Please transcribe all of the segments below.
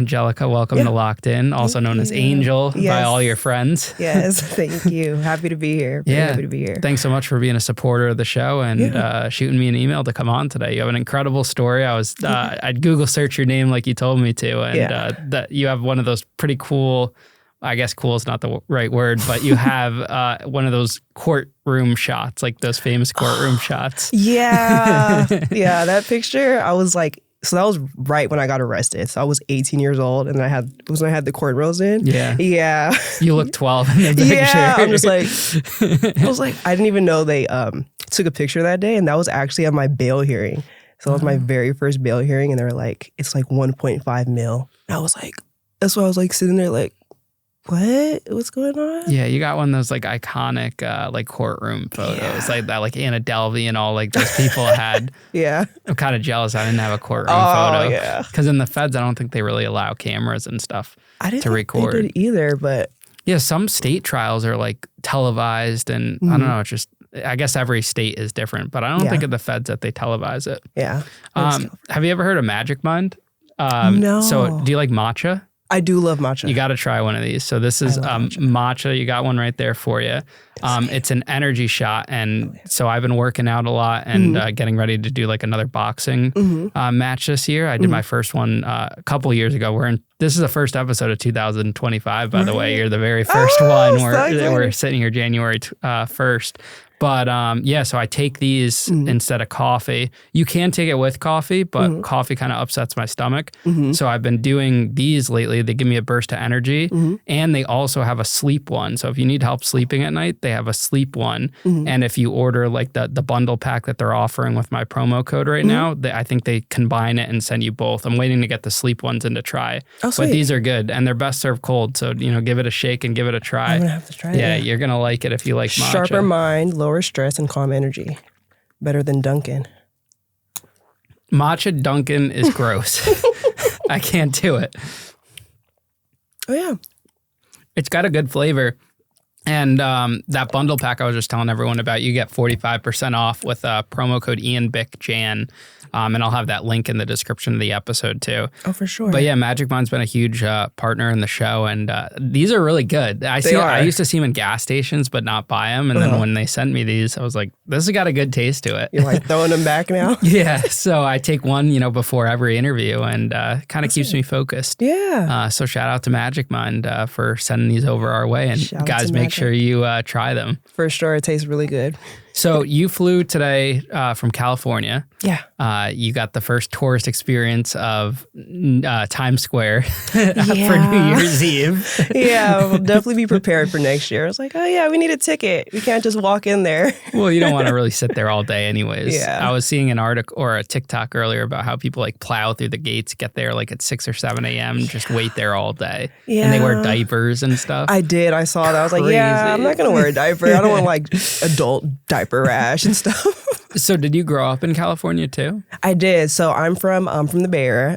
Angelica, welcome to Locked In, also known as Angel by all your friends. Yes, thank you. Happy to be here. Happy to be here. Thanks so much for being a supporter of the show and shooting me an email to come on today. You have an incredible story. I'd Google search your name like you told me to, and that you have one of those pretty cool, I guess cool is not the right word, but you have one of those courtroom shots, like those famous courtroom shots. Yeah. Yeah, that picture, I was like, so that was right when I got arrested. So I was 18 years old, and when I had the cornrows in. Yeah. Yeah. You look 12 in the picture. Yeah. I'm just like, I didn't even know they took a picture that day, and that was actually at my bail hearing. So it was my very first bail hearing, and they were like, it's like 1.5 mil. And I was like, that's why I was like sitting there like, what's going on? Yeah, you got one of those like iconic like courtroom photos like that, like Anna Delvey and all like those people had. Yeah. I'm kind of jealous I didn't have a courtroom photo. Yeah. Because in the feds, I don't think they really allow cameras and stuff to record. I didn't either, but. Yeah, some state trials are like televised and I don't know, it's just, I guess every state is different, but I don't think of the feds that they televise it. Yeah. Have you ever heard of Magic Mind? No. So do you like matcha? I do love matcha. You got to try one of these. So this is matcha. You got one right there for you. It's an energy shot. And so I've been working out a lot and getting ready to do like another boxing match this year. I did my first one a couple years ago. This is the first episode of 2025, by the way. You're the very first one. We're sitting here January 1st. But so I take these instead of coffee. You can take it with coffee, but coffee kind of upsets my stomach. So I've been doing these lately. They give me a burst of energy, and they also have a sleep one. So if you need help sleeping at night, they have a sleep one. And if you order like the bundle pack that they're offering with my promo code right now, I think they combine it and send you both. I'm waiting to get the sleep ones in to try. Oh, sweet. But these are good, and they're best served cold. So, give it a shake and give it a try. I'm going to have to try it. Yeah, you're going to like it if you like matcha. Sharper mind, lower stress, and calm energy. Better than Dunkin'. Matcha Dunkin' is gross. I can't do it. Oh, yeah. It's got a good flavor. And that bundle pack I was just telling everyone about, you get 45% off with promo code Ian Bick Jan. And I'll have that link in the description of the episode too. Oh, for sure. But yeah, Magic Mind's been a huge partner in the show, and these are really good. I used to see them in gas stations, but not buy them. And then when they sent me these, I was like, this has got a good taste to it. You're like throwing them back now? Yeah. So I take one, before every interview, and kind of keeps me focused. Yeah. So shout out to Magic Mind for sending these over our way. And guys, make sure you try them. For sure. It tastes really good. So you flew today from California. Yeah. You got the first tourist experience of Times Square for New Year's Eve. Yeah, we'll definitely be prepared for next year. I was like, oh yeah, we need a ticket. We can't just walk in there. Well, you don't want to really sit there all day anyways. Yeah. I was seeing an article or a TikTok earlier about how people like plow through the gates, get there like at 6 or 7 a.m. and just wait there all day. Yeah. And they wear diapers and stuff. I did. I saw that. I was like, yeah, I'm not going to wear a diaper. I don't want like adult diaper rash and stuff. So did you grow up in California too? I did. So I'm from the Bay Area,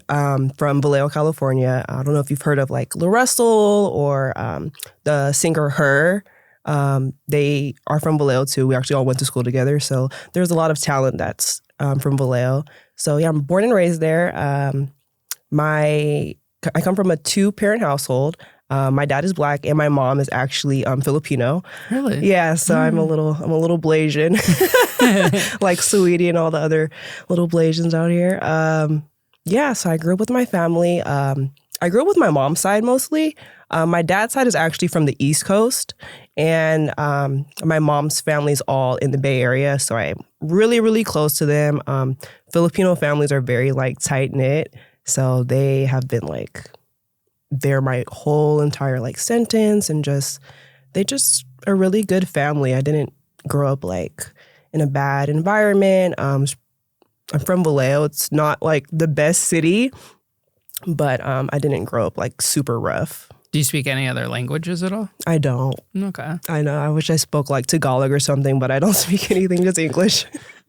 from Vallejo, California. I don't know if you've heard of like Lil Russell or the singer Her. They are from Vallejo too. We actually all went to school together. So there's a lot of talent that's from Vallejo. So yeah, I'm born and raised there. I come from a 2-parent household. My dad is Black and my mom is actually Filipino. Really? Yeah, so I'm a little Blasian, like Sweetie and all the other little Blasians out here. So I grew up with my family. I grew up with my mom's side mostly. My dad's side is actually from the East Coast, and my mom's family is all in the Bay Area, so I'm really, really close to them. Filipino families are very like tight knit, so they have been like. They're my whole entire like sentence, and they just a really good family. I didn't grow up like in a bad environment. I'm from Vallejo. It's not like the best city, but I didn't grow up like super rough. Do you speak any other languages at all? I don't. Okay. I know. I wish I spoke like Tagalog or something, but I don't speak anything, just English.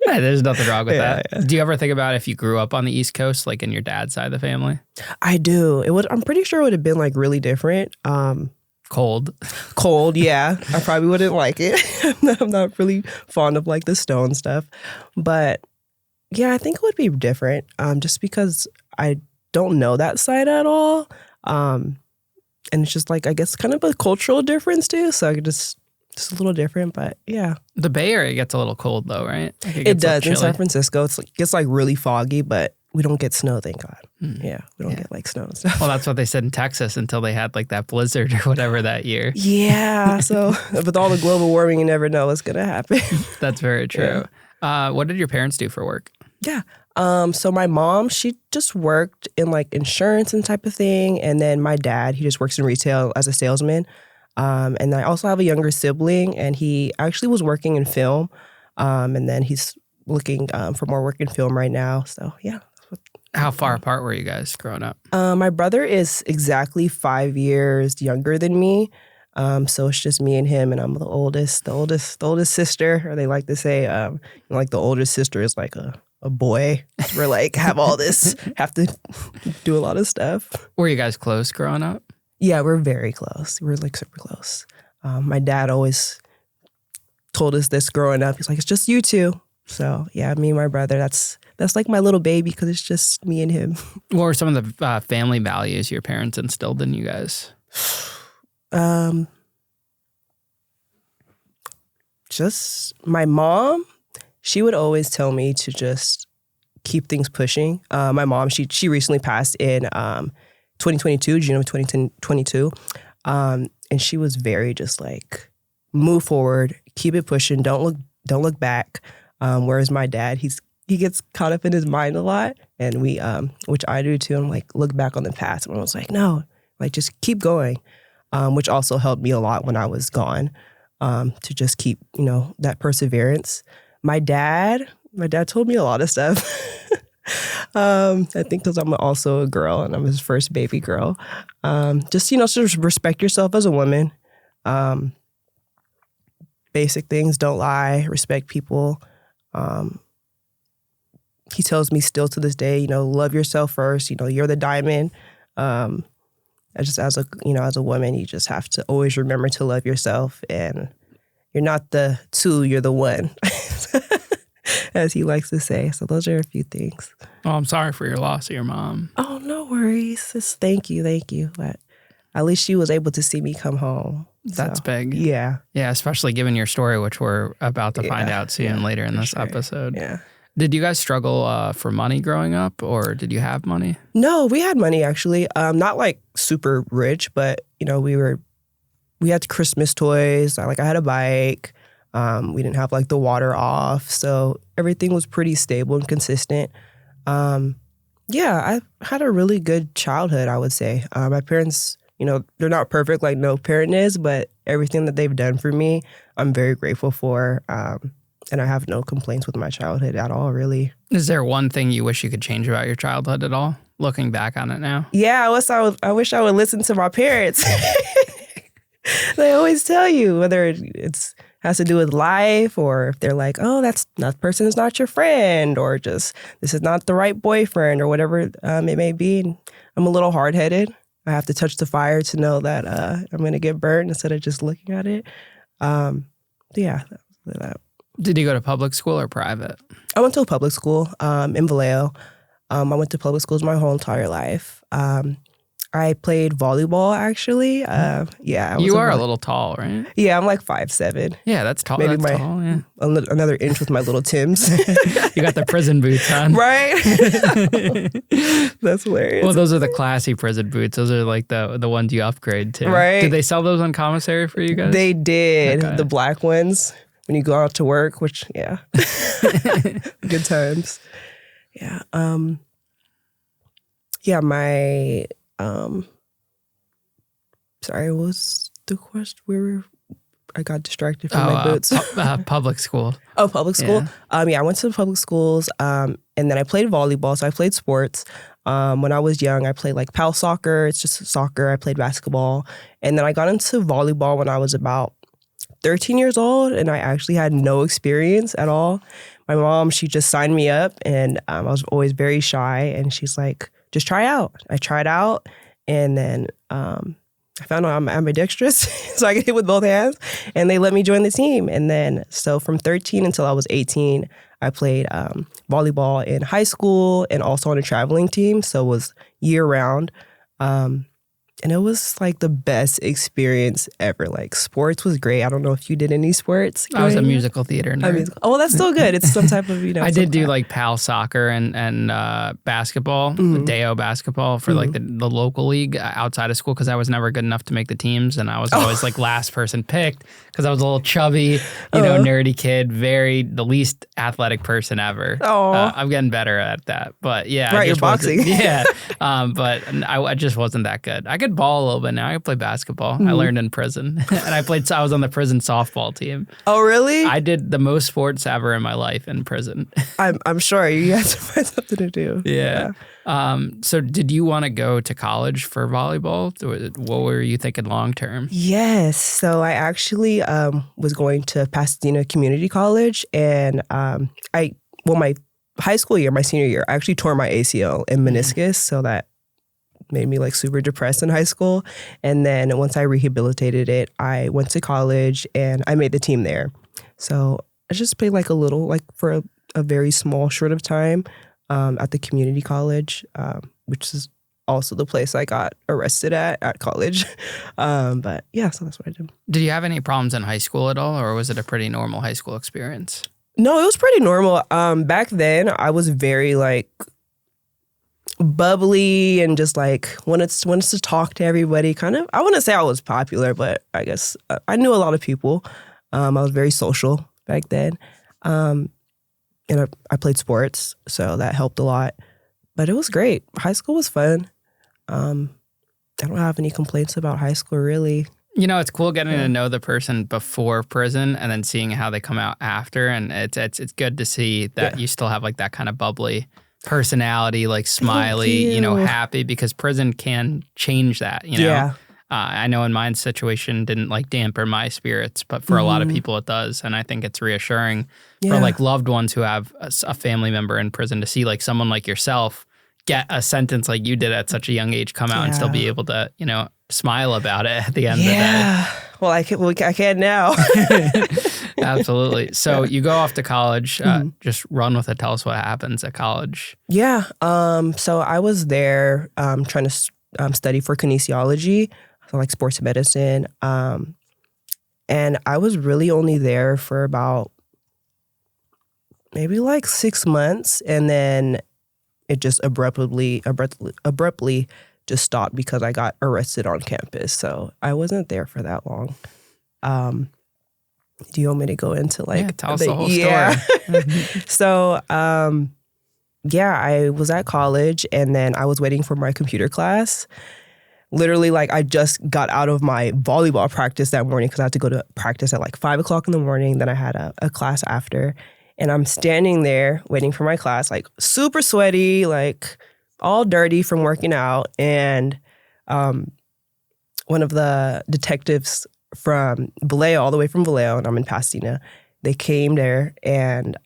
Yeah, there's nothing wrong with that. Yeah. Do you ever think about if you grew up on the East Coast, like in your dad's side of the family? I do. I'm pretty sure it would have been like really different. Cold, yeah. I probably wouldn't like it. I'm not really fond of like the stone stuff. But yeah, I think it would be different just because I don't know that side at all. And it's just like, I guess, kind of a cultural difference too. So I could just a little different, but yeah. The Bay Area gets a little cold though, right? Like it does. In San Francisco, it gets like really foggy, but we don't get snow, thank God. Yeah, we don't get like snow and stuff. Well, that's what they said in Texas until they had like that blizzard or whatever that year. Yeah, so with all the global warming, you never know what's going to happen. That's very true. Yeah. What did your parents do for work? Yeah. So my mom, she just worked in like insurance and type of thing. And then my dad, he just works in retail as a salesman. And I also have a younger sibling, and he actually was working in film. And then he's looking for more work in film right now. So yeah. How far apart were you guys growing up? My brother is exactly 5 years younger than me. So it's just me and him, and I'm the oldest sister, or they like to say, like the oldest sister is like a boy. We're like, have to do a lot of stuff. Were you guys close growing up? Yeah, we're very close. We're like super close. My dad always told us this growing up. He's like, it's just you two. So yeah, me and my brother, that's like my little baby because it's just me and him. What were some of the family values your parents instilled in you guys? Just my mom, she would always tell me to just keep things pushing. My mom, she recently passed in 2022, June of 2022. And she was very just like, move forward, keep it pushing, don't look back. Whereas my dad, he gets caught up in his mind a lot, and we, which I do too. I'm like, look back on the past. And I was like, no, like just keep going, which also helped me a lot when I was gone, to just keep, that perseverance. My dad told me a lot of stuff. I think because I'm also a girl and I'm his first baby girl. Just respect yourself as a woman. Basic things, don't lie, respect people. He tells me still to this day, love yourself first. You're the diamond. Just as a woman, you just have to always remember to love yourself, and you're not the two, you're the one, as he likes to say. So those are a few things. Oh, I'm sorry for your loss of your mom. Oh, no worries. Just thank you. But at least she was able to see me come home. That's big. Yeah. Yeah, especially given your story, which we're about to find out soon later in this episode. Yeah. Did you guys struggle for money growing up, or did you have money? No, we had money actually. Not like super rich, but we had Christmas toys. I had a bike. We didn't have like the water off, so everything was pretty stable and consistent. I had a really good childhood, I would say. My parents, they're not perfect like no parent is, but everything that they've done for me, I'm very grateful for. And I have no complaints with my childhood at all, really. Is there one thing you wish you could change about your childhood at all, looking back on it now? Yeah, I wish I would listen to my parents. They always tell you, whether it has to do with life, or if they're like, oh, that person is not your friend, or just this is not the right boyfriend, or whatever it may be. And I'm a little hard-headed. I have to touch the fire to know that I'm going to get burned instead of just looking at it. That. Did you go to public school or private? I went to a public school in Vallejo. I went to public schools my whole entire life. I played volleyball, actually. You are a little tall, right? Yeah, I'm like 5'7". Yeah, that's tall. Maybe that's tall, yeah. Another inch with my little Tims. You got the prison boots on. Right? That's hilarious. Well, those are the classy prison boots. Those are like the ones you upgrade to. Right. Did they sell those on commissary for you guys? They did. Okay. The black ones when you go out to work, which, yeah. Good times. Yeah. My... sorry, what was the question? I got distracted from my boots. Public school. Oh, public school? Yeah. I went to public schools, and then I played volleyball, so I played sports. When I was young, I played like PAL soccer. It's just soccer. I played basketball. And then I got into volleyball when I was about 13 years old, and I actually had no experience at all. My mom, she just signed me up, and I was always very shy, and she's like, just try out. I tried out, and then I found out I'm ambidextrous, so I could hit with both hands, and they let me join the team. And then, so from 13 until I was 18, I played volleyball in high school and also on a traveling team, so it was year-round. And it was like the best experience ever. Like sports was great. I don't know if you did any sports. I was a musical theater nerd. Oh, well, that's still good. It's some type of, I did do like PAL soccer and basketball, Deo basketball for like the local league outside of school because I was never good enough to make the teams. And I was always like last person picked because I was a little chubby, nerdy kid, the least athletic person ever. I'm getting better at that. But yeah. Right, you're boxing. Yeah. But I just wasn't that good. I could ball a little bit now. I could play basketball. I learned in prison. And I was on the prison softball team. Oh, really? I did the most sports ever in my life in prison. I'm sure you had to find something to do. Yeah. So did you want to go to college for volleyball? What were you thinking long term? Yes. So I actually was going to Pasadena Community College, and my high school year, my senior year, I actually tore my ACL and meniscus, so that made me like super depressed in high school. And then once I rehabilitated it, I went to college and I made the team there. So I just played like a little, like for a very small short of time at the community college, which is also the place I got arrested at college. But yeah, so that's what I did. Did you have any problems in high school at all, or was it a pretty normal high school experience? No, it was pretty normal. Back then, I was very like bubbly and just like wanted to talk to everybody. Kind of, I wouldn't say I was popular, but I guess I knew a lot of people. I was very social back then. And I played sports, so that helped a lot. But it was great. High school was fun. I don't have any complaints about high school, really. It's cool getting to know the person before prison and then seeing how they come out after. And it's good to see that you still have like that kind of bubbly personality, like smiley, happy, because prison can change that, Yeah. I know in my situation didn't like dampen my spirits, but for a lot of people it does. And I think it's reassuring for like loved ones who have a family member in prison to see like someone like yourself get a sentence like you did at such a young age come out and still be able to, smile about it at the end of the day. Well, I can now. Absolutely. So you go off to college, just run with it. Tell us what happens at college. Yeah. So I was there trying to study for kinesiology, so like sports medicine. And I was really only there for about maybe like 6 months. And then it just abruptly just stopped because I got arrested on campus. So I wasn't there for that long. Do you want me to go into like tell us the whole story? So I was at college and then I was waiting for my computer class. Literally, like I just got out of my volleyball practice that morning because I had to go to practice at like 5 o'clock in the morning. Then I had a class after. And I'm standing there waiting for my class, like super sweaty, like all dirty from working out. And one of the detectives from Vallejo, all the way from Vallejo, and I'm in Pasadena, they came there and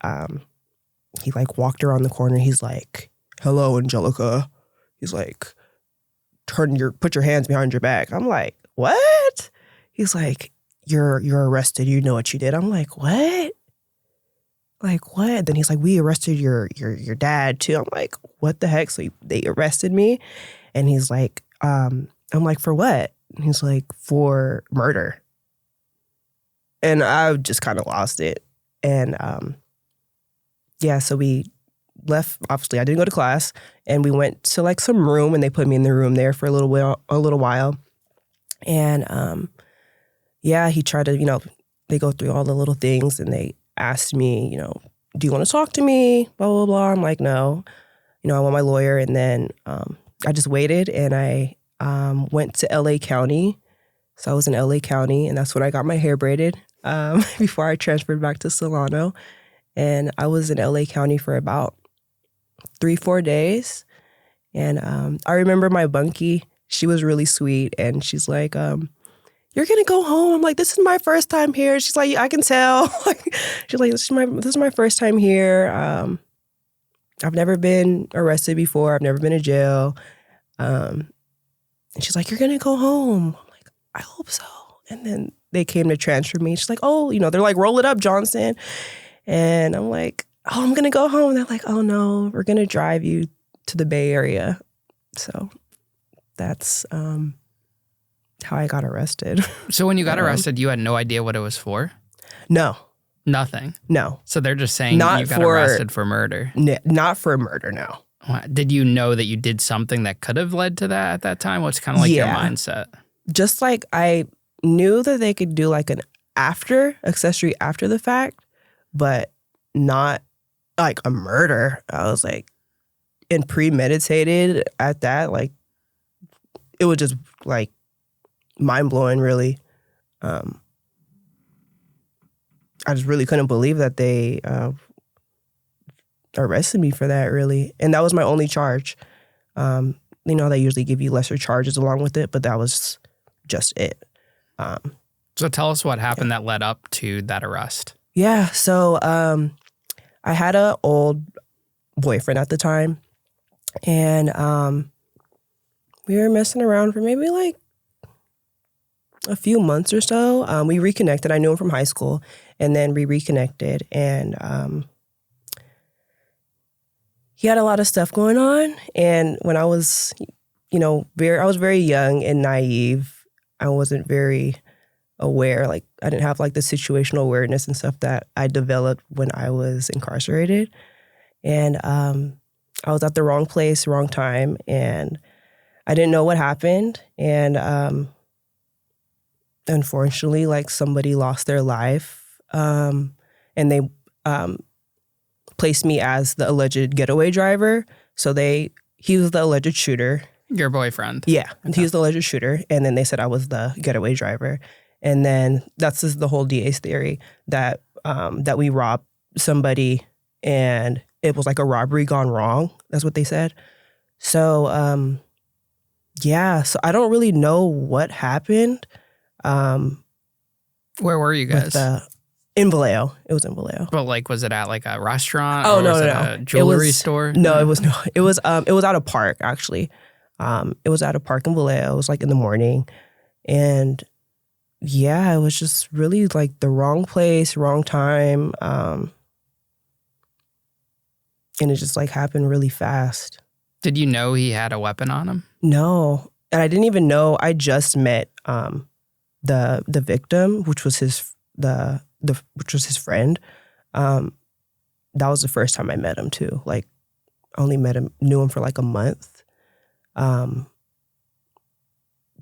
he like walked around the corner. He's like, "Hello, Angelica." He's like, put your hands behind your back. I'm like, "What?" He's like, you're arrested. You know what you did. I'm like, "What?" Like, what? Then he's like, "We arrested your dad too." I'm like, "What the heck?" So they arrested me. And he's like, I'm like, "For what?" And he's like, "For murder." And I just kind of lost it. And so we left. Obviously, I didn't go to class. And we went to like some room and they put me in the room there for a little while. And he tried to, they go through all the little things and they asked me, "Do you want to talk to me?" Blah, blah, blah. I'm like, "No, I want my lawyer." And then I just waited and I went to LA County. So I was in LA County and that's when I got my hair braided before I transferred back to Solano. And I was in LA County for about 3-4 days. And I remember my bunkie, she was really sweet and she's like, "You're going to go home." I'm like, "This is my first time here." She's like, "I can tell." She's like, this is my first time here. I've never been arrested before. I've never been in jail. And she's like, "You're going to go home." I'm like, "I hope so." And then they came to transfer me. She's like, "Oh, they're like, 'Roll it up, Johnson.'" And I'm like, "Oh, I'm going to go home." And they're like, "Oh no, we're going to drive you to the Bay Area." So that's how I got arrested. So when you got arrested, you had no idea what it was for? No. Nothing? No. So they're just saying you got arrested for murder? Not for murder, no. Did you know that you did something that could have led to that at that time? What's kind of like your mindset? Just like I knew that they could do like an accessory after the fact, but not like a murder. I was like, and premeditated at that, like, it was just like mind-blowing, really. I just really couldn't believe that they arrested me for that, really. And that was my only charge. They usually give you lesser charges along with it, but that was just it. So tell us what happened that led up to that arrest. Yeah, so I had an old boyfriend at the time, and we were messing around for maybe like a few months or so. We reconnected. I knew him from high school, and then we reconnected, and he had a lot of stuff going on. And when I was, I was very young and naive. I wasn't very aware. Like, I didn't have like the situational awareness and stuff that I developed when I was incarcerated. And I was at the wrong place, wrong time, and I didn't know what happened. And unfortunately, like, somebody lost their life, and they placed me as the alleged getaway driver. So he was the alleged shooter. Your boyfriend? Yeah, okay. He was the alleged shooter, and then they said I was the getaway driver. And then that's just the whole DA's theory that we robbed somebody and it was like a robbery gone wrong. That's what they said. So, so I don't really know what happened. Where were you guys? In Vallejo. It was in Vallejo. But like, was it at like a restaurant? Oh, or no, was no, it no. a jewelry store? No, it was no. It was at a park, actually. It was at a park in Vallejo. It was like in the morning. And yeah, it was just really like the wrong place, wrong time. And it just like happened really fast. Did you know he had a weapon on him? No. And I didn't even know. I just met the victim, which was his friend. That was the first time I met him too. Like, I only knew him for like a month.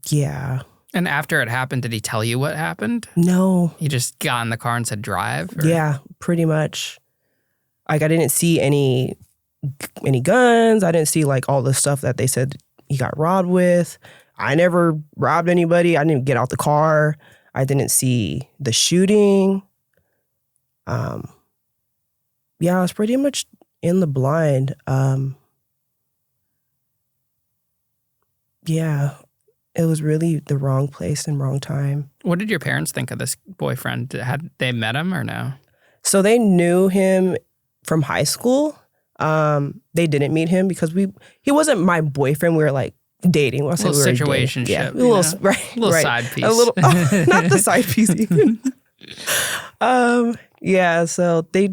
Yeah. And after it happened, did he tell you what happened? No. He just got in the car and said drive? Or? Yeah, pretty much. Like, I didn't see any guns. I didn't see like all the stuff that they said he got robbed with. I never robbed anybody. I didn't get out the car. I didn't see the shooting. I was pretty much in the blind. It was really the wrong place and wrong time. What did your parents think of this boyfriend? Had they met him or no? So they knew him from high school. They didn't meet him because he wasn't my boyfriend. We were like dating. A little situationship. Yeah, right. A little side piece. A little, not the side piece even. So they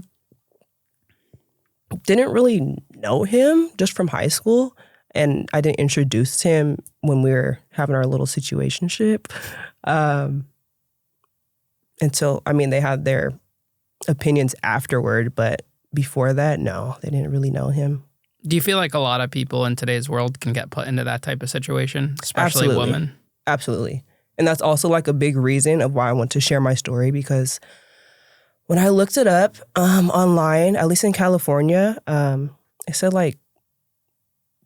didn't really know him just from high school. And I didn't introduce him when we were having our little situationship. Until, they had their opinions afterward, but before that, no, they didn't really know him. Do you feel like a lot of people in today's world can get put into that type of situation, especially women? Absolutely. And that's also like a big reason of why I want to share my story, because when I looked it up online, at least in California, it said like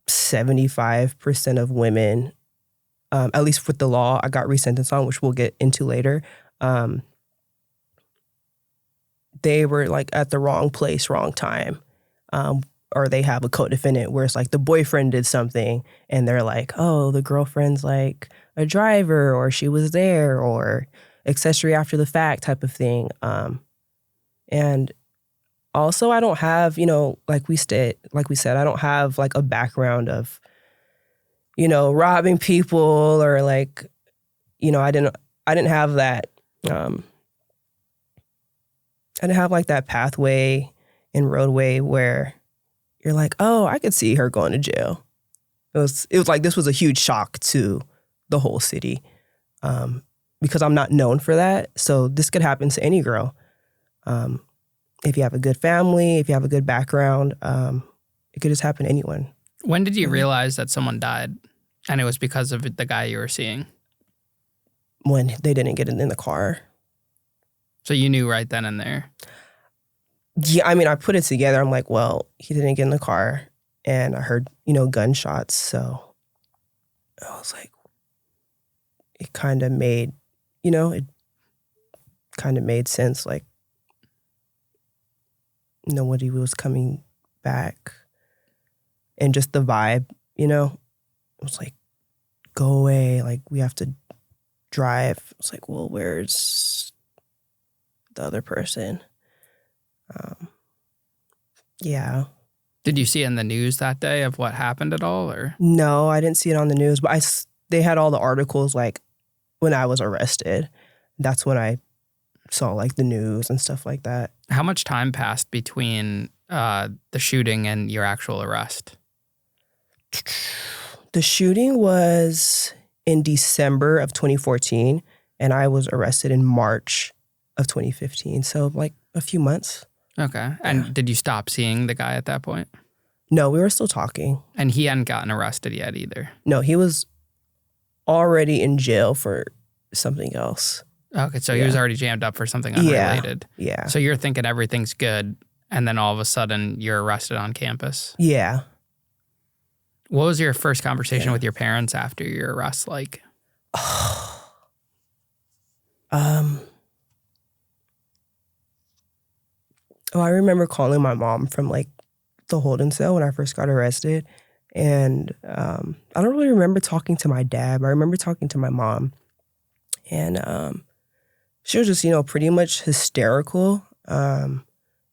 75% of women, at least with the law I got resentenced on, which we'll get into later, they were like at the wrong place, wrong time. Or they have a co-defendant where it's like the boyfriend did something and they're like, oh, the girlfriend's like a driver, or she was there, or accessory after the fact type of thing. And also I don't have, like we said, I don't have like a background of, robbing people, or like, I didn't have that, I didn't have like that pathway and roadway where you're like, oh, I could see her going to jail. It was like this was a huge shock to the whole city. because I'm not known for that. So this could happen to any girl. If you have a good family, if you have a good background, it could just happen to anyone. When did you realize that someone died and it was because of the guy you were seeing? When they didn't get in the car. So you knew right then and there? Yeah, I mean, I put it together. I'm like, well, he didn't get in the car. And I heard, gunshots. So I was like, it kind of made, it kind of made sense. Like, nobody was coming back. And just the vibe, it was like, go away. Like, we have to drive. It's like, well, where's the other person? Yeah. Did you see it in the news that day of what happened at all, or? No, I didn't see it on the news, but they had all the articles like when I was arrested. That's when I saw like the news and stuff like that. How much time passed between the shooting and your actual arrest? The shooting was in December of 2014, and I was arrested in March of 2015. So like a few months. Okay. And did you stop seeing the guy at that point? No, we were still talking. And he hadn't gotten arrested yet either? No, he was already in jail for something else. Okay, so he was already jammed up for something unrelated. Yeah. So you're thinking everything's good, and then all of a sudden you're arrested on campus? Yeah. What was your first conversation with your parents after your arrest like? Oh, I remember calling my mom from like the holding cell when I first got arrested. And I don't really remember talking to my dad, but I remember talking to my mom. And she was just, pretty much hysterical. And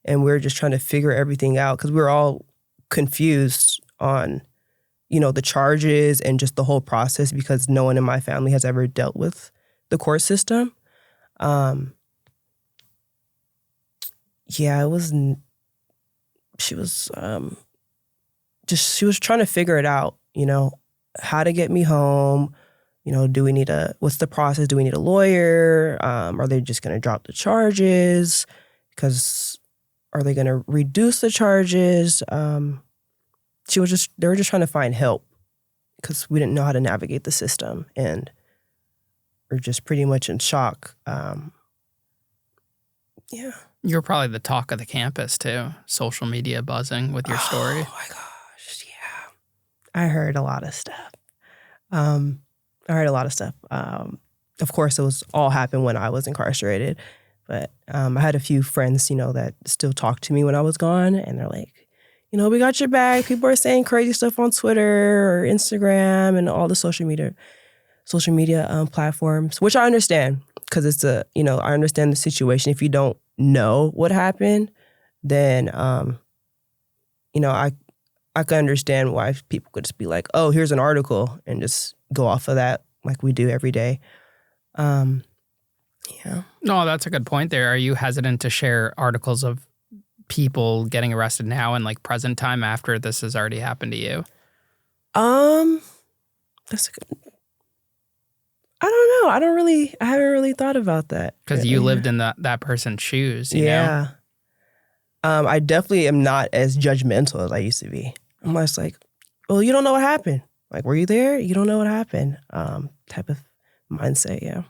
we were just trying to figure everything out because we were all confused on, the charges and just the whole process because no one in my family has ever dealt with the court system. Yeah, she was trying to figure it out, how to get me home. Do we need what's the process? Do we need a lawyer? Are they just going to drop the charges? Because are they going to reduce the charges? They were just trying to find help because we didn't know how to navigate the system and we're just pretty much in shock. Yeah. You're probably the talk of the campus, too. Social media buzzing with your story. Oh, my gosh, yeah. I heard a lot of stuff. Of course, it was all happened when I was incarcerated. But I had a few friends, that still talk to me when I was gone. And they're like, we got your back. People are saying crazy stuff on Twitter or Instagram and all the social media platforms, which I understand. Because it's I understand the situation. If you don't know what happened, then, I can understand why people could just be like, oh, here's an article and just go off of that like we do every day. Yeah. No, that's a good point there. Are you hesitant to share articles of people getting arrested now in like present time after this has already happened to you? That's a good... I don't know. I haven't really thought about that. Because you lived in that person's shoes, you know? I definitely am not as judgmental as I used to be. I'm just like, well, you don't know what happened. Like, were you there? You don't know what happened. Type of mindset, yeah.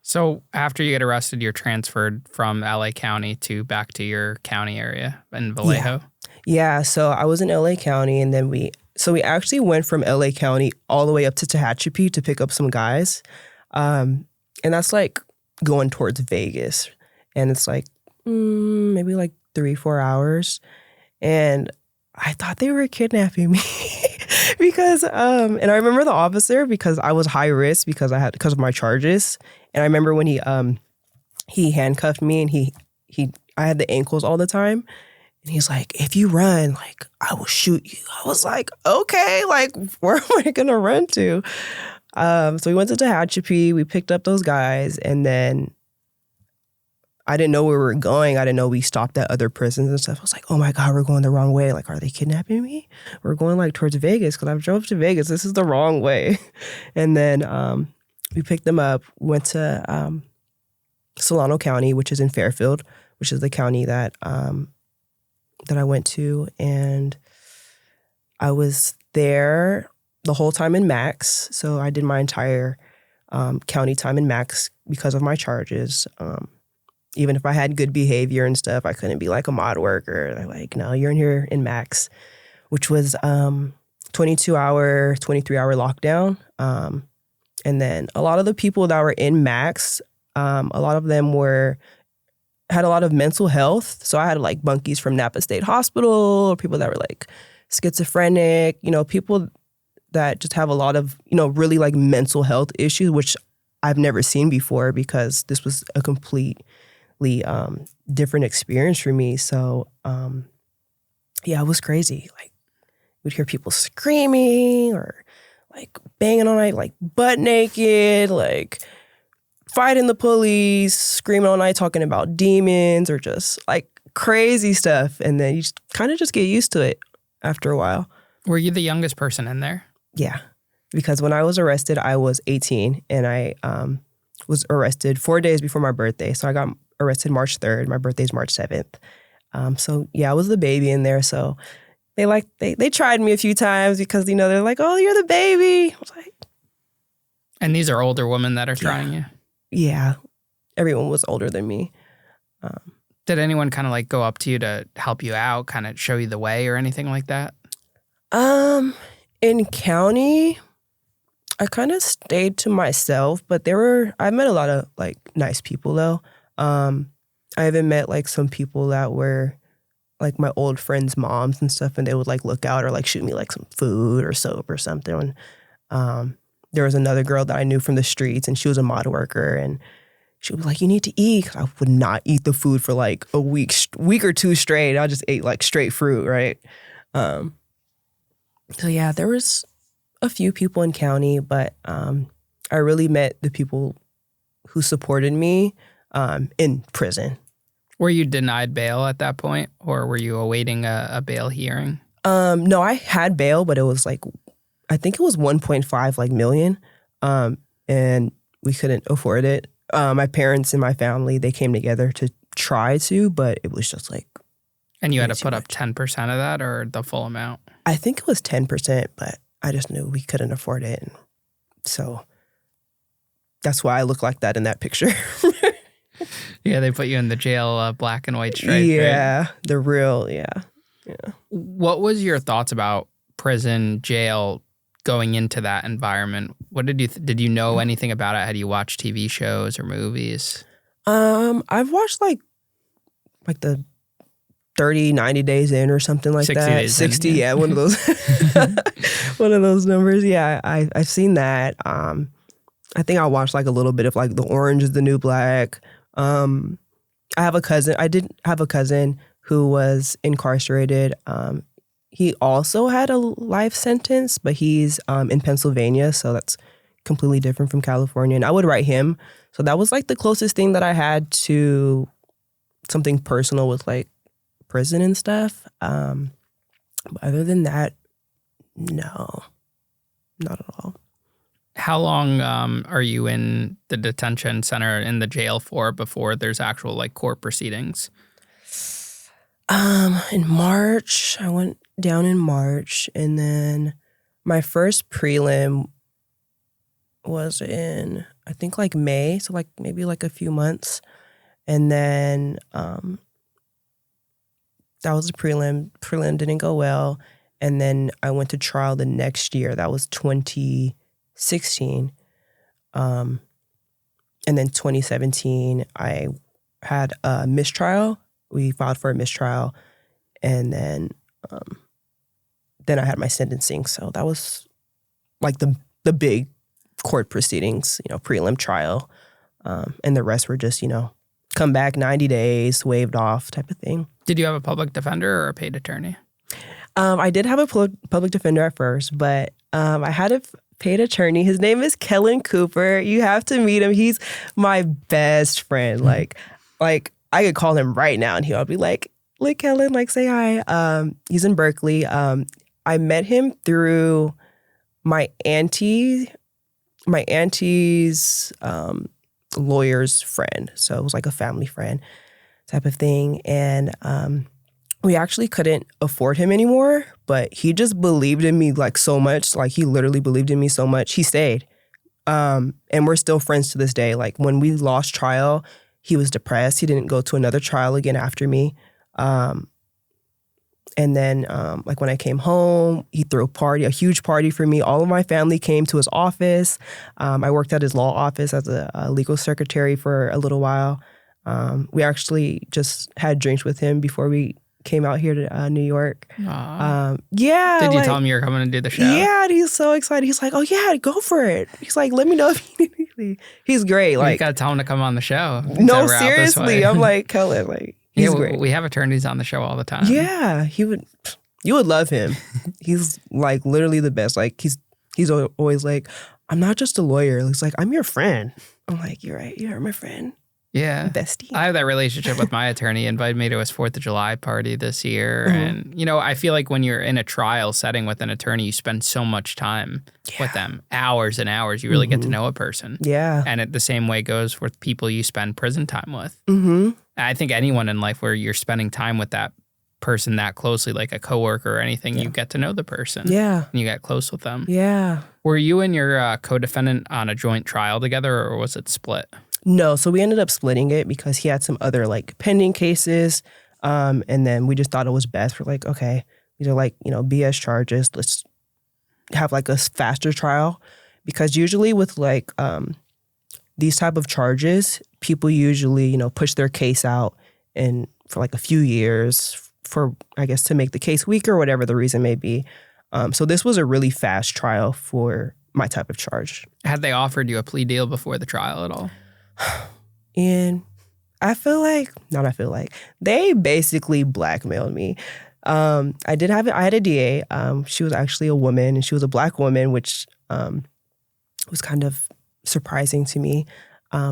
So after you get arrested, you're transferred from LA County back to your county area in Vallejo? Yeah, so I was in LA County, and then we actually went from LA County all the way up to Tehachapi to pick up some guys. And that's like going towards Vegas. And it's like maybe like 3-4 hours. And I thought they were kidnapping me because and I remember the officer because I was high risk because of my charges. And I remember when he handcuffed me and I had the ankles all the time. And he's like, if you run, like, I will shoot you. I was like, okay, like, where am I going to run to? So we went to Tehachapi, we picked up those guys, and then I didn't know where we were going. I didn't know we stopped at other prisons and stuff. I was like, oh my God, we're going the wrong way. Like, are they kidnapping me? We're going like towards Vegas because I drove to Vegas. This is the wrong way. And then we picked them up, went to Solano County, which is in Fairfield, which is the county that that I went to, and I was there the whole time in Max. So I did my entire county time in Max because of my charges. Even if I had good behavior and stuff, I couldn't be like a mod worker. They're like, no, you're in here in Max, which was 22-hour, 23-hour lockdown. And then a lot of the people that were in Max, a lot of them had a lot of mental health. So I had like bunkies from Napa State Hospital, or people that were like schizophrenic, people that just have a lot of, really like mental health issues, which I've never seen before because this was a completely different experience for me. So, yeah, it was crazy. Like, we'd hear people screaming or like banging all night, like butt naked, like fighting the police, screaming all night, talking about demons or just like crazy stuff. And then you just kind of just get used to it after a while. Were you the youngest person in there? Yeah, because when I was arrested, I was 18 and I was arrested 4 days before my birthday. So I got arrested March 3rd. My birthday's March 7th. So yeah, I was the baby in there. So they tried me a few times because, they're like, oh, you're the baby. I was like, and these are older women that are trying you? Yeah. Everyone was older than me. Did anyone kind of like go up to you to help you out, kind of show you the way or anything like that? In county, I kind of stayed to myself, but I met a lot of like nice people though. I even met like some people that were like my old friends' moms and stuff, and they would like look out or like shoot me like some food or soap or something. There was another girl that I knew from the streets, and she was a mod worker, and she was like, you need to eat. I would not eat the food for like a week or two straight. I just ate like straight fruit, right? So yeah, there was a few people in county, but I really met the people who supported me in prison. Were you denied bail at that point, or were you awaiting a bail hearing? No, I had bail, but it was like, I think it was 1.5 million, and we couldn't afford it. My parents and my family, they came together to try to, but it was just like. And you had to put up 10% of that or the full amount? I think it was 10%, but I just knew we couldn't afford it. And so that's why I look like that in that picture. Yeah, they put you in the jail black and white stripe. Yeah, right? the real, yeah. What was your thoughts about prison, jail, going into that environment? What did you know anything about it? Had you watched TV shows or movies? I've watched like the 30, 90 days in or something like 60 that. days 60, in, yeah, one of those one of those numbers. Yeah, I've seen that. I think I watched like a little bit of like The Orange is the New Black. I have a cousin. I did have a cousin who was incarcerated. He also had a life sentence, but he's in Pennsylvania, so that's completely different from California. And I would write him. So that was like the closest thing that I had to something personal with like prison and stuff. But other than that, no, not at all. How long are you in the detention center, in the jail for, before there's actual like court proceedings? In March, I went down in March, and then my first prelim was in, I think like May, so like maybe like a few months. And then that was a prelim. Prelim didn't go well. And then I went to trial the next year. That was 2016. And then 2017, I had a mistrial. We filed for a mistrial. And then I had my sentencing. So that was like the big court proceedings, prelim trial. And the rest were just, come back 90 days, waived off type of thing. Did you have a public defender or a paid attorney? I did have a public defender at first, but I had a paid attorney. His name is Kellen Cooper. You have to meet him. He's my best friend. Like I could call him right now and he'll be like Kellen, like say hi. He's in Berkeley. I met him through my auntie my auntie's lawyer's friend. So it was like a family friend type of thing. And we actually couldn't afford him anymore, but he just believed in me like so much. Like he literally believed in me so much. He stayed. And we're still friends to this day. Like when we lost trial, he was depressed. He didn't go to another trial again after me. And then like when I came home, he threw a huge party for me. All of my family came to his office. I worked at his law office as a legal secretary for a little while. We actually just had drinks with him before we came out here to New York. Yeah. Did you tell him you were coming to do the show? Yeah, and he's so excited. He's like, oh yeah, go for it. He's like, let me know if you need anything. He's great. Like, you gotta tell him to come on the show. No, seriously. I'm like, Kellen, like, he's great. We have attorneys on the show all the time. Yeah, you would love him. He's like literally the best. Like he's always like, I'm not just a lawyer. He's like, I'm your friend. I'm like, you're right. You're my friend. Yeah. Bestie. I have that relationship with my attorney. He invited me to his 4th of July party this year. Mm-hmm. And, you know, I feel like when you're in a trial setting with an attorney, you spend so much time with them, hours and hours. You really get to know a person. Yeah. And the same way goes with people you spend prison time with. Mm-hmm. I think anyone in life where you're spending time with that person that closely, like a coworker or anything, you get to know the person. Yeah. And you get close with them. Yeah. Were you and your co-defendant on a joint trial together, or was it split? No, so we ended up splitting it because he had some other like pending cases. And then we just thought it was best for like, okay, these are like, BS charges. Let's have like a faster trial. Because usually with like these type of charges, people usually, push their case out and for like a few years for, I guess, to make the case weaker, whatever the reason may be. So this was a really fast trial for my type of charge. Had they offered you a plea deal before the trial at all? And I feel like they basically blackmailed me. I had a DA. She was actually a woman, and she was a Black woman, which was kind of surprising to me.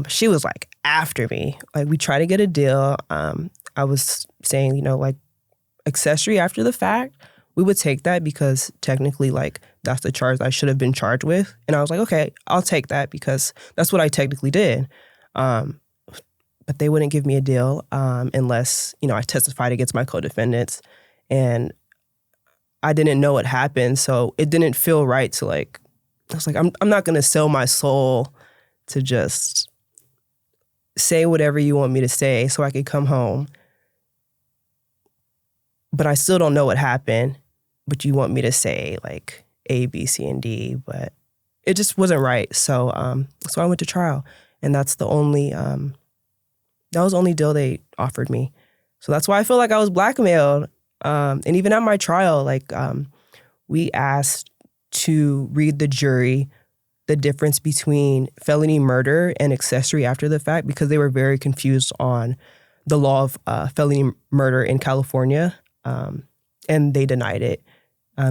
She was like after me. Like we tried to get a deal. I was saying, like accessory after the fact, we would take that because technically like that's the charge I should have been charged with. And I was like, okay, I'll take that because that's what I technically did. But they wouldn't give me a deal unless, I testified against my co-defendants. And I didn't know what happened, so it didn't feel right to like, I was like, I'm not going to sell my soul to just say whatever you want me to say so I could come home. But I still don't know what happened, but you want me to say like A, B, C, and D, but it just wasn't right. So I went to trial. And that's the only, that was the only deal they offered me. So that's why I feel like I was blackmailed. And even at my trial, like we asked to read the jury the difference between felony murder and accessory after the fact because they were very confused on the law of felony murder in California. And they denied it.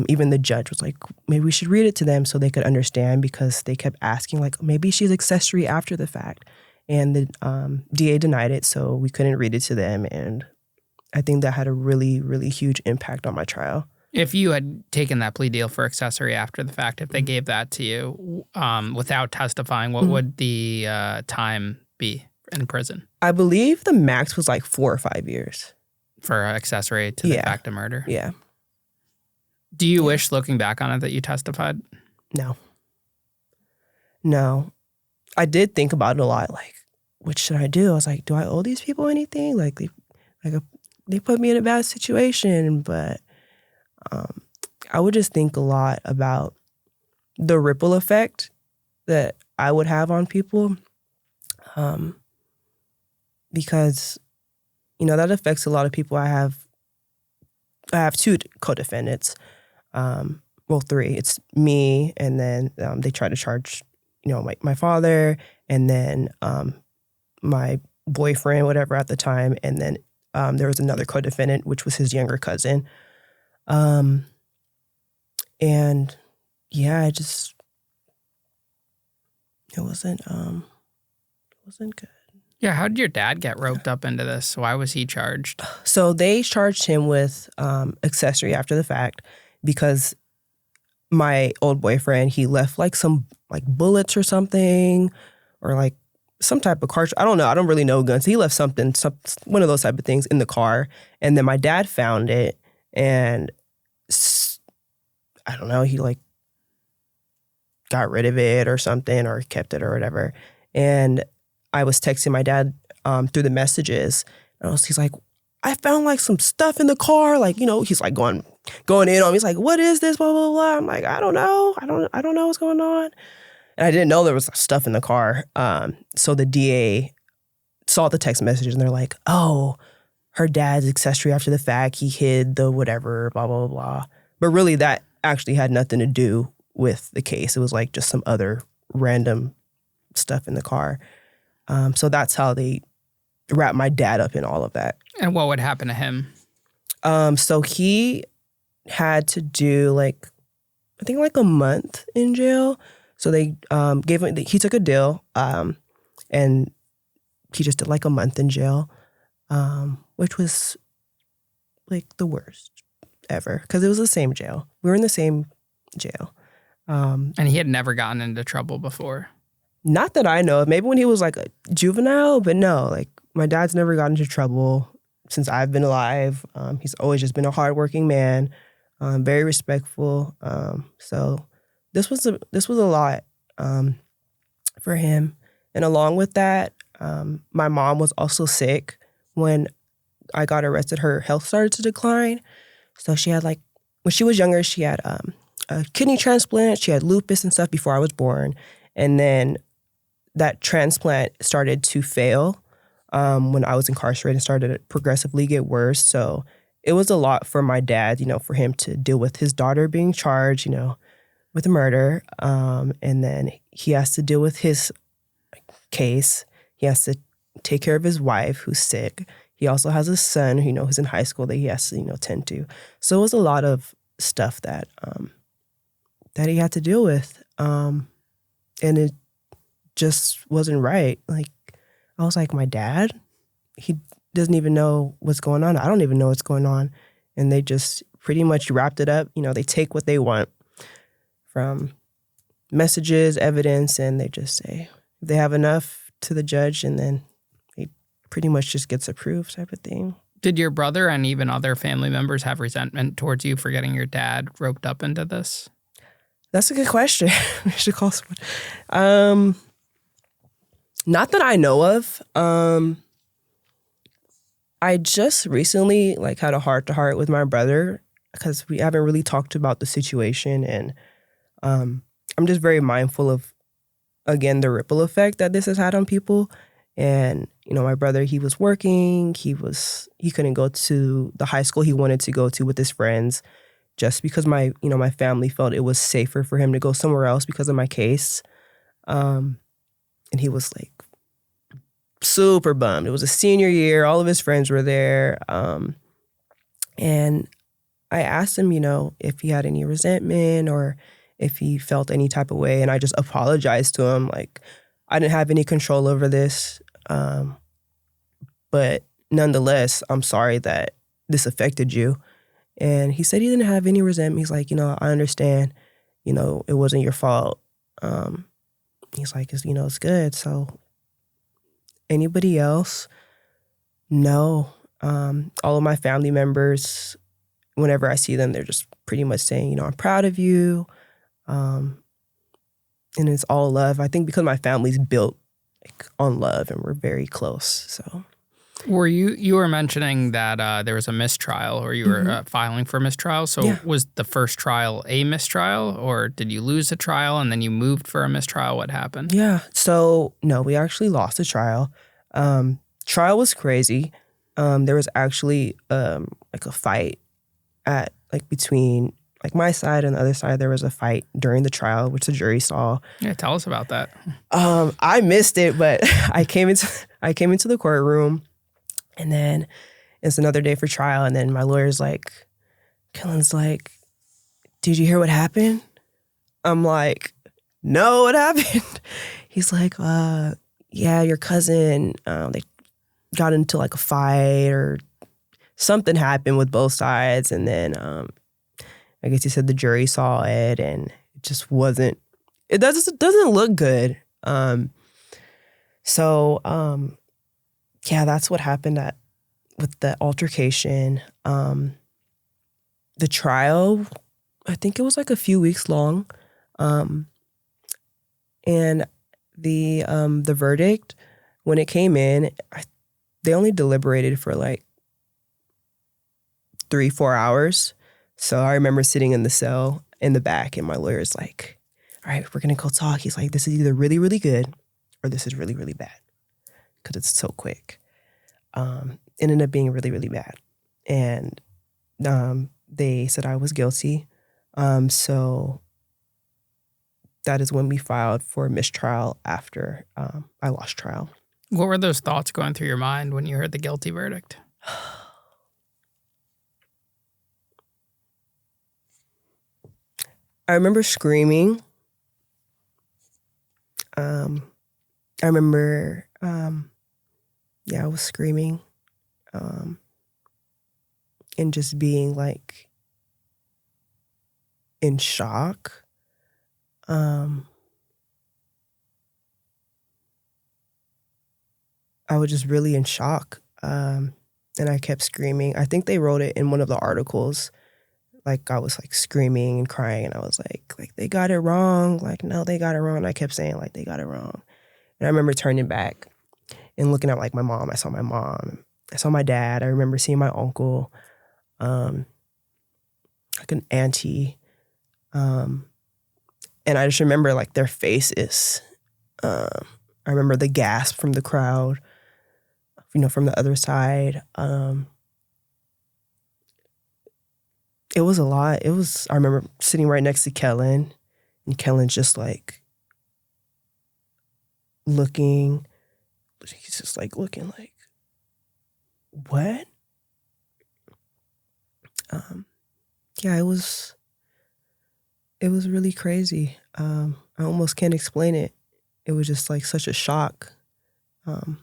Even the judge was like, maybe we should read it to them so they could understand because they kept asking like, maybe she's accessory after the fact. And the DA denied it, so we couldn't read it to them. And I think that had a really, really huge impact on my trial. If you had taken that plea deal for accessory after the fact, if they gave that to you without testifying, what would the time be in prison? I believe the max was like 4 or 5 years. For accessory to the fact of murder? Yeah. Do you wish, looking back on it, that you testified? No. I did think about it a lot. Like, what should I do? I was like, do I owe these people anything? Like, they put me in a bad situation. But I would just think a lot about the ripple effect that I would have on people. Because, that affects a lot of people. I have 2 co-defendants. 3. It's me, and then they try to charge, my father, and then my boyfriend, whatever at the time, and then there was another co-defendant, which was his younger cousin. And yeah, it wasn't good. Yeah, how did your dad get roped up into this? Why was he charged? So they charged him with accessory after the fact because my old boyfriend, he left like some like bullets or something, or like some type of cartridge. I don't know. I don't really know guns. He left something, one of those type of things in the car. And then my dad found it, and I don't know, he like got rid of it or something, or kept it or whatever. And I was texting my dad through the messages. And he's like, I found like some stuff in the car. Like, you know, he's like going in on me. He's like, what is this? Blah, blah, blah. I'm like, I don't know. I don't know what's going on. And I didn't know there was stuff in the car. So the DA saw the text messages and they're like, oh, her dad's accessory after the fact. He hid the whatever, blah, blah, blah. But really that actually had nothing to do with the case. It was like just some other random stuff in the car. So that's how they wrapped my dad up in all of that. And what would happen to him? So he had to do like, I think like a month in jail. So they gave him, he took a deal and he just did like a month in jail, which was like the worst ever because it was the same jail. We were in the same jail. And he had never gotten into trouble before? Not that I know of. Maybe when he was like a juvenile, but no, like my dad's never gotten into trouble since I've been alive. He's always just been a hardworking man, very respectful. So this was a lot for him. And along with that, my mom was also sick when I got arrested. Her health started to decline. So she had like, when she was younger, she had a kidney transplant. She had lupus and stuff before I was born. And then that transplant started to fail when I was incarcerated and started to progressively get worse. So it was a lot for my dad, you know, for him to deal with his daughter being charged, you know, with murder. And then he has to deal with his case. He has to take care of his wife who's sick. He also has a son who, you know, who's in high school that he has to, you know, tend to. So it was a lot of stuff that that he had to deal with. And it just wasn't right. Like, I was like, my dad, he doesn't even know what's going on. I don't even know what's going on. And they just pretty much wrapped it up. You know, they take what they want from messages, evidence, and they just say they have enough to the judge, and then it pretty much just gets approved type of thing. Did your brother and even other family members have resentment towards you for getting your dad roped up into this? That's a good question. We should call someone. Not that I know of. I just recently like had a heart-to-heart with my brother because we haven't really talked about the situation, and I'm just very mindful of, again, the ripple effect that this has had on people. And, you know, my brother, he was working. He couldn't go to the high school he wanted to go to with his friends just because my family felt it was safer for him to go somewhere else because of my case. And he was like super bummed. It was a senior year. All of his friends were there. And I asked him, you know, if he had any resentment or if he felt any type of way. And I just apologized to him. Like, I didn't have any control over this. But nonetheless, I'm sorry that this affected you. And he said he didn't have any resentment. He's like, you know, I understand, you know, it wasn't your fault. He's like, you know, it's good. So anybody else? No. All of my family members, whenever I see them, they're just pretty much saying, you know, I'm proud of you. And it's all love. I think because my family's built like on love and we're very close. So were you were mentioning that there was a mistrial, or you were filing for mistrial. So yeah. Was the first trial a mistrial, or did you lose a trial and then you moved for a mistrial? What happened? Yeah. So no, we actually lost a trial. Trial was crazy. There was actually like a fight at like between like my side and the other side. There was a fight during the trial, which the jury saw. Yeah, tell us about that. I missed it, but I came into the courtroom, and then it's another day for trial. And then my lawyer's like, Kellen's like, did you hear what happened? I'm like, no, what happened? He's like, yeah, your cousin, they got into like a fight or something happened with both sides. And then I guess he said the jury saw it and it just wasn't, it doesn't look good. Yeah, that's what happened with the altercation. The trial, I think it was like a few weeks long. And the verdict, when it came in, they only deliberated for like 3-4 hours. So I remember sitting in the cell in the back and my lawyer's like, all right, we're going to go talk. He's like, this is either really, really good or this is really, really bad because it's so quick. It ended up being really, really bad. And they said I was guilty. So that is when we filed for mistrial after I lost trial. What were those thoughts going through your mind when you heard the guilty verdict? I remember screaming. I remember, I was screaming and just being like in shock. I was just really in shock. And I kept screaming. I think they wrote it in one of the articles. Like I was like screaming and crying and I was like they got it wrong. Like, no, they got it wrong. And I kept saying like they got it wrong. And I remember turning back and looking at like my mom. I saw my mom. I saw my dad. I remember seeing my uncle, like an auntie. And I just remember like their faces. I remember the gasp from the crowd, from the other side. It was a lot. I remember sitting right next to Kellen and Kellen's just like looking. He's just like looking like, what? Yeah, it was really crazy. I almost can't explain it. It was just like such a shock. It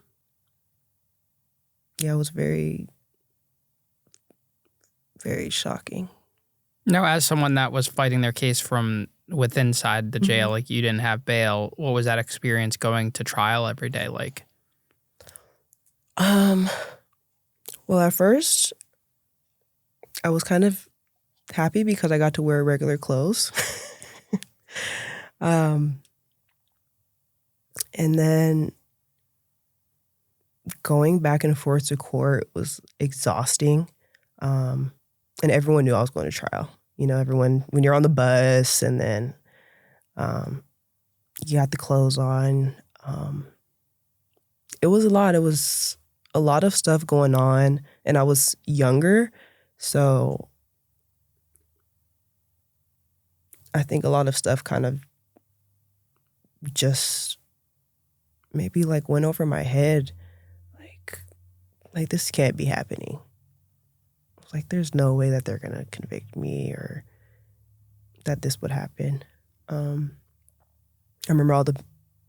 was very, very shocking. Now, as someone that was fighting their case from inside the jail, like you didn't have bail, what was that experience going to trial every day like? Well, at first, I was kind of happy because I got to wear regular clothes. And then going back and forth to court was exhausting. And everyone knew I was going to trial. Everyone, when you're on the bus and then you got the clothes on, it was a lot. It was a lot of stuff going on, and I was younger, so I think a lot of stuff kind of just maybe like went over my head, like this can't be happening. Like there's no way that they're gonna convict me or that this would happen. I remember all the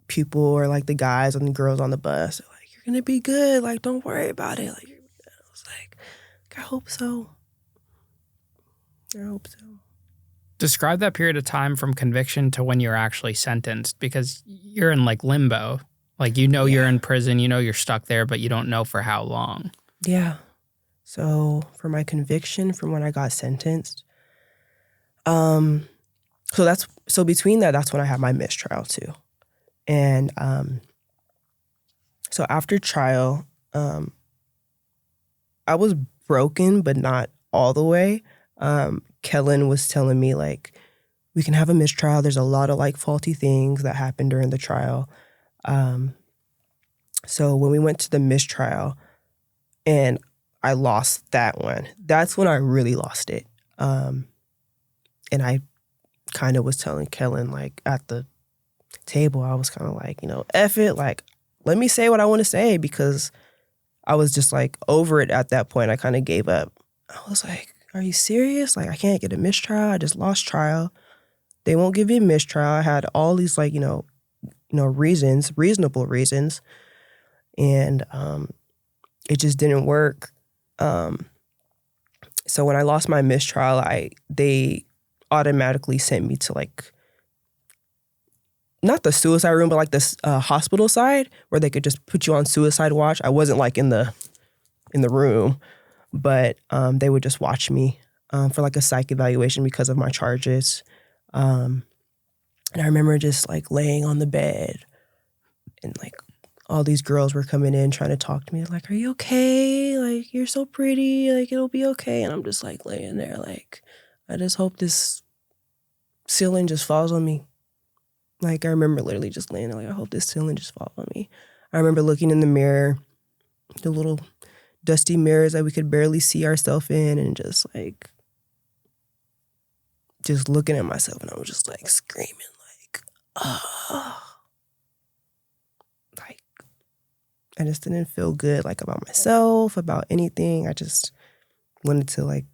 people or like the guys and the girls on the bus, they're like, "You're gonna be good. Like, don't worry about it." Like, I was like, I hope so. I hope so. Describe that period of time from conviction to when you're actually sentenced, because you're in like limbo. Like, you're in prison, you're stuck there, but you don't know for how long. Yeah. So for my conviction from when I got sentenced, so between that's when I had my mistrial too. And so after trial, I was broken, but not all the way. Kellen was telling me like, we can have a mistrial. There's a lot of like faulty things that happened during the trial. So when we went to the mistrial and I lost that one, that's when I really lost it. And I kind of was telling Kellen, like at the table, I was kind of like, F it, like, let me say what I want to say, because I was just like over it at that point. I kind of gave up. I was like, are you serious? Like, I can't get a mistrial. I just lost trial. They won't give me a mistrial. I had all these like, reasons, reasonable reasons. And it just didn't work. So when I lost my mistrial, they automatically sent me to like, not the suicide room, but like this hospital side where they could just put you on suicide watch. I wasn't like in the room, but they would just watch me for like a psych evaluation because of my charges. And I remember just like laying on the bed and like all these girls were coming in trying to talk to me like, are you okay? Like, you're so pretty, like it'll be okay. And I'm just like laying there like, I just hope this ceiling just falls on me. Like, I remember literally just laying there like, I hope this ceiling just falls on me. I remember looking in the mirror, the little dusty mirrors that we could barely see ourselves in, and just like, just looking at myself, and I was just like screaming like, oh. Like, I just didn't feel good like about myself, about anything. I just wanted to like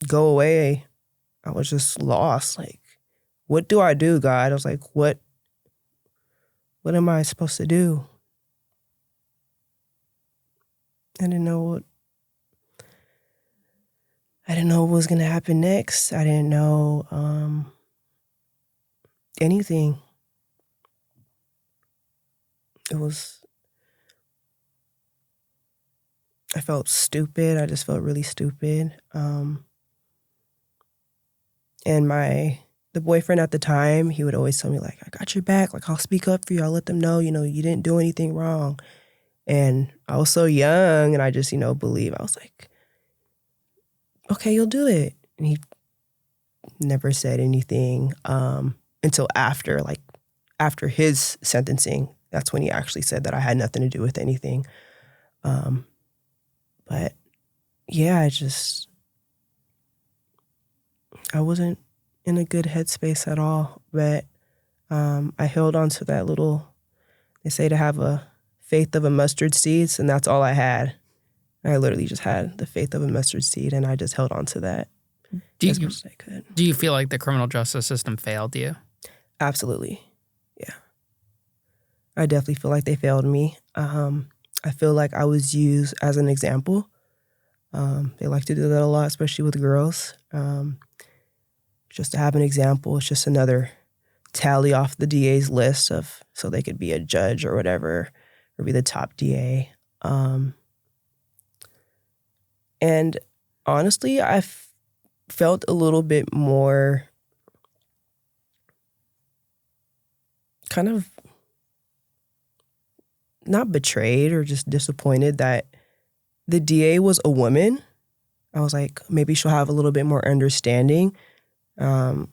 go away. I was just lost. Like, what do I do, God? I was like, what am I supposed to do? I didn't know what was going to happen next. I didn't know anything. I felt stupid. I just felt really stupid. And the boyfriend at the time, he would always tell me like, I got your back. Like, I'll speak up for you. I'll let them know, you didn't do anything wrong. And I was so young, and I just, believe. I was like, okay, you'll do it. And he never said anything until after his sentencing. That's when he actually said that I had nothing to do with anything. But yeah, I wasn't in a good headspace at all. But I held on to that little, they say to have a faith of a mustard seed, and that's all I had. I literally just had the faith of a mustard seed, and I just held on to that as much as I could. Do you feel like the criminal justice system failed you? Absolutely. Yeah. I definitely feel like they failed me. I feel like I was used as an example. They like to do that a lot, especially with girls. Just to have an example, it's just another tally off the DA's list so they could be a judge or whatever, or be the top DA. And honestly, I felt a little bit more kind of not betrayed or just disappointed that the DA was a woman. I was like, maybe she'll have a little bit more understanding, and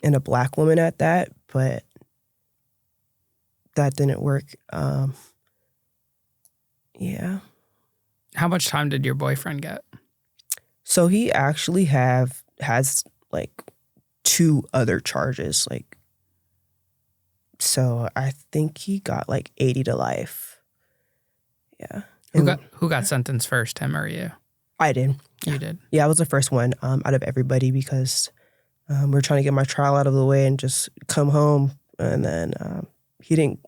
a Black woman at that, but that didn't work. Yeah. How much time did your boyfriend get? So he actually has like 2 other charges. Like, so I think he got like 80 to life. Yeah. Who got sentenced first, him or you? I did. You did? Yeah, I was the first one out of everybody because we're trying to get my trial out of the way and just come home. And then he didn't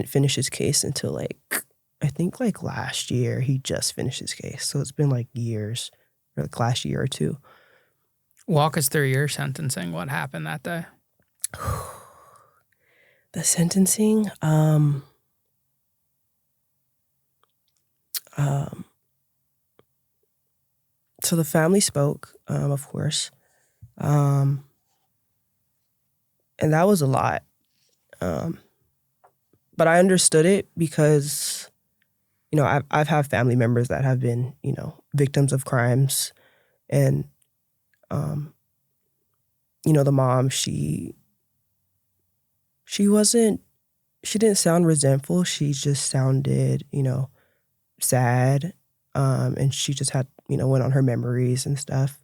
finish his case until like, I think like last year. He just finished his case. So it's been like years, or like last year or 2. Walk us through your sentencing. What happened that day? The sentencing, so the family spoke, of course, and that was a lot. But I understood it because, I've had family members that have been, victims of crimes, and, the mom, she didn't sound resentful. She just sounded, sad. And she just had, went on her memories and stuff.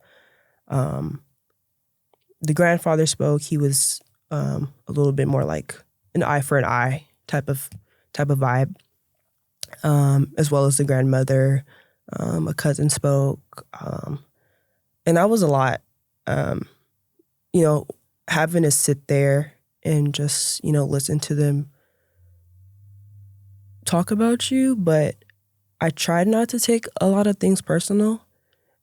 The grandfather spoke. He was a little bit more like an eye for an eye type of vibe. As well as the grandmother. A cousin spoke. And that was a lot. Having to sit there and just, listen to them talk about you. But I tried not to take a lot of things personal.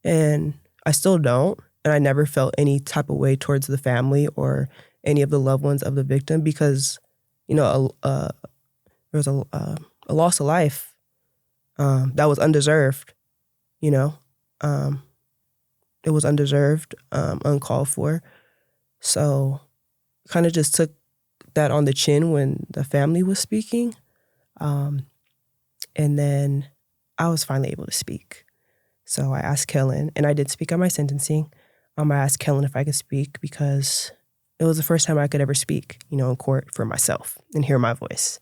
And I still don't. And I never felt any type of way towards the family or any of the loved ones of the victim because, you know, there was a loss of life that was undeserved, you know. It was undeserved, uncalled for. So kind of just took that on the chin when the family was speaking. And then I was finally able to speak. So I asked Kellen, and I did speak at my sentencing. I asked Kellen if I could speak because it was the first time I could ever speak, you know, in court for myself and hear my voice.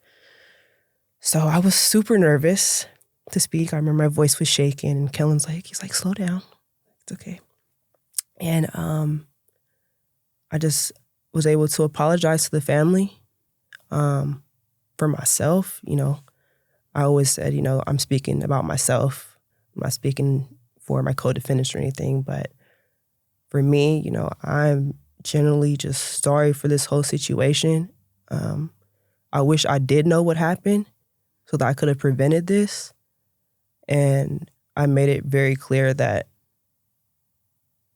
So I was super nervous to speak. I remember my voice was shaking, and Kellen's like, he's like, slow down. It's okay. And I just was able to apologize to the family for myself. You know, I always said, you know, I'm speaking about myself. I'm not speaking for my co-defendants or anything, but for me, you know, I'm generally just sorry for this whole situation. I wish I did know what happened so that I could have prevented this. And I made it very clear that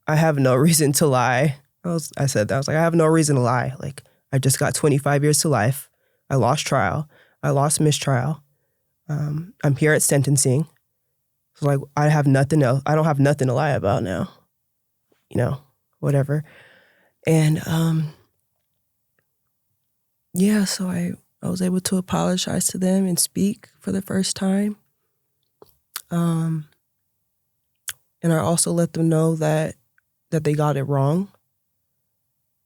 I have no reason to lie. I said that. I was like, I have no reason to lie. Like, I just got 25 years to life. I lost trial. I lost mistrial. I'm here at sentencing. So, like, I have nothing else. I don't have nothing to lie about now. You know, whatever. And, yeah, so I was able to apologize to them and speak for the first time. And I also let them know that they got it wrong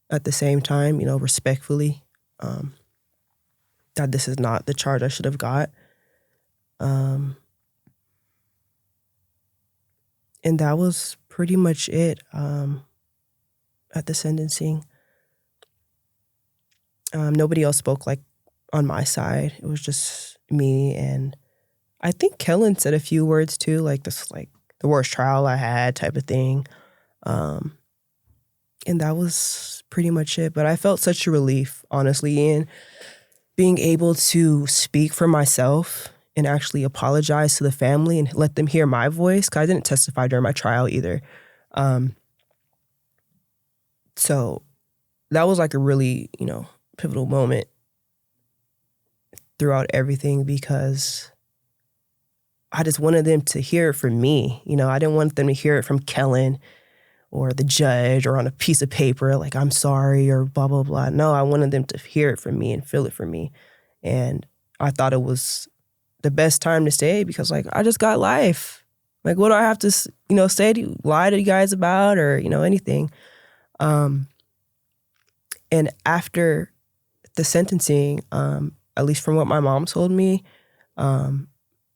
at the same time, you know, respectfully, that this is not the charge I should have got. And that was pretty much it at the sentencing. Nobody else spoke, like, on my side. It was just me, and I think Kellen said a few words too, like, this is like the worst trial I had type of thing. And that was pretty much it. But I felt such a relief, honestly, in being able to speak for myself and actually apologize to the family and let them hear my voice, because I didn't testify during my trial either. So that was like a really, you know, pivotal moment throughout everything, because I just wanted them to hear it from me. You know, I didn't want them to hear it from Kellen or the judge or on a piece of paper, like, I'm sorry or blah, blah, blah. No, I wanted them to hear it from me and feel it from me. And I thought it was the best time to say it because, like, I just got life. Like, what do I have to, you know, say to you, lie to you guys about, or, you know, anything? And after the sentencing, at least from what my mom told me,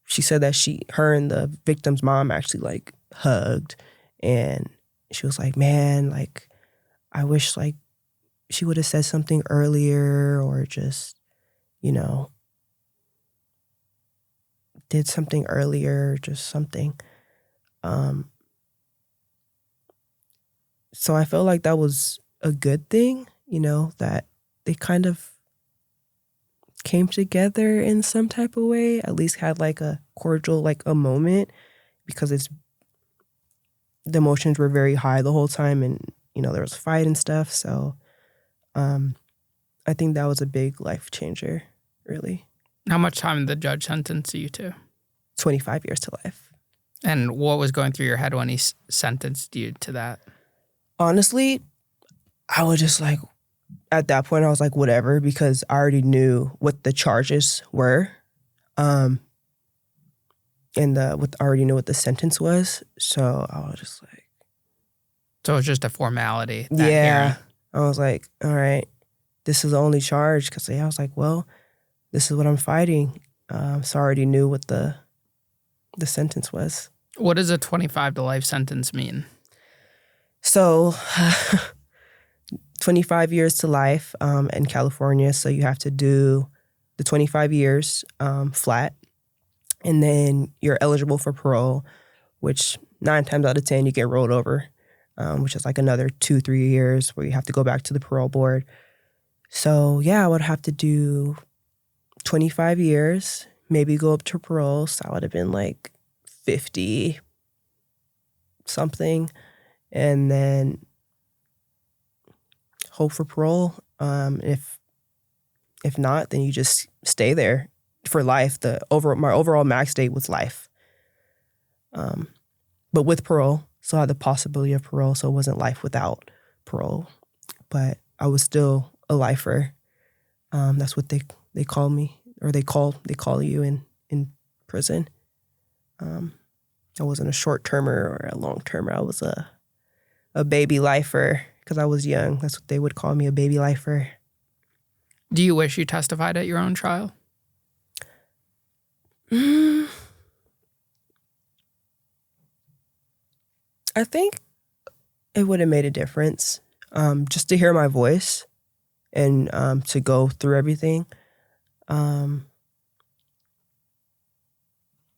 she said that her and the victim's mom actually, like, hugged, and she was like, man, like, I wish, like, she would have said something earlier or just, you know, did something earlier, just something. So I felt like that was a good thing, you know, that they kind of came together in some type of way, at least had like a cordial, like a moment, because the emotions were very high the whole time, and, you know, there was a fight and stuff. So I think that was a big life changer, really. How much time did the judge sentence you to? 25 years to life. And what was going through your head when he sentenced you to that? Honestly, I was just like, at that point, I was like, whatever, because I already knew what the charges were. And I already knew what the sentence was. So I was just like. So it was just a formality. Yeah. Hearing. I was like, all right, this is the only charge. Because I was like, well, this is what I'm fighting. So I already knew what the sentence was. What does a 25 to life sentence mean? So 25 years to life in California. So you have to do the 25 years flat. And then you're eligible for parole, which 9 times out of 10 you get rolled over, which is like another 2-3 years where you have to go back to the parole board. So yeah, I would have to do 25 years, maybe go up to parole. So I would have been like 50, something, and then hope for parole. If not, then you just stay there for life. My overall max date was life, but with parole. So I had the possibility of parole, so it wasn't life without parole. But I was still a lifer. That's what they call me, or they call you in prison. I wasn't a short-termer or a long-termer. I was a baby lifer because I was young. That's what they would call me, a baby lifer. Do you wish you testified at your own trial? I think it would have made a difference, just to hear my voice and to go through everything.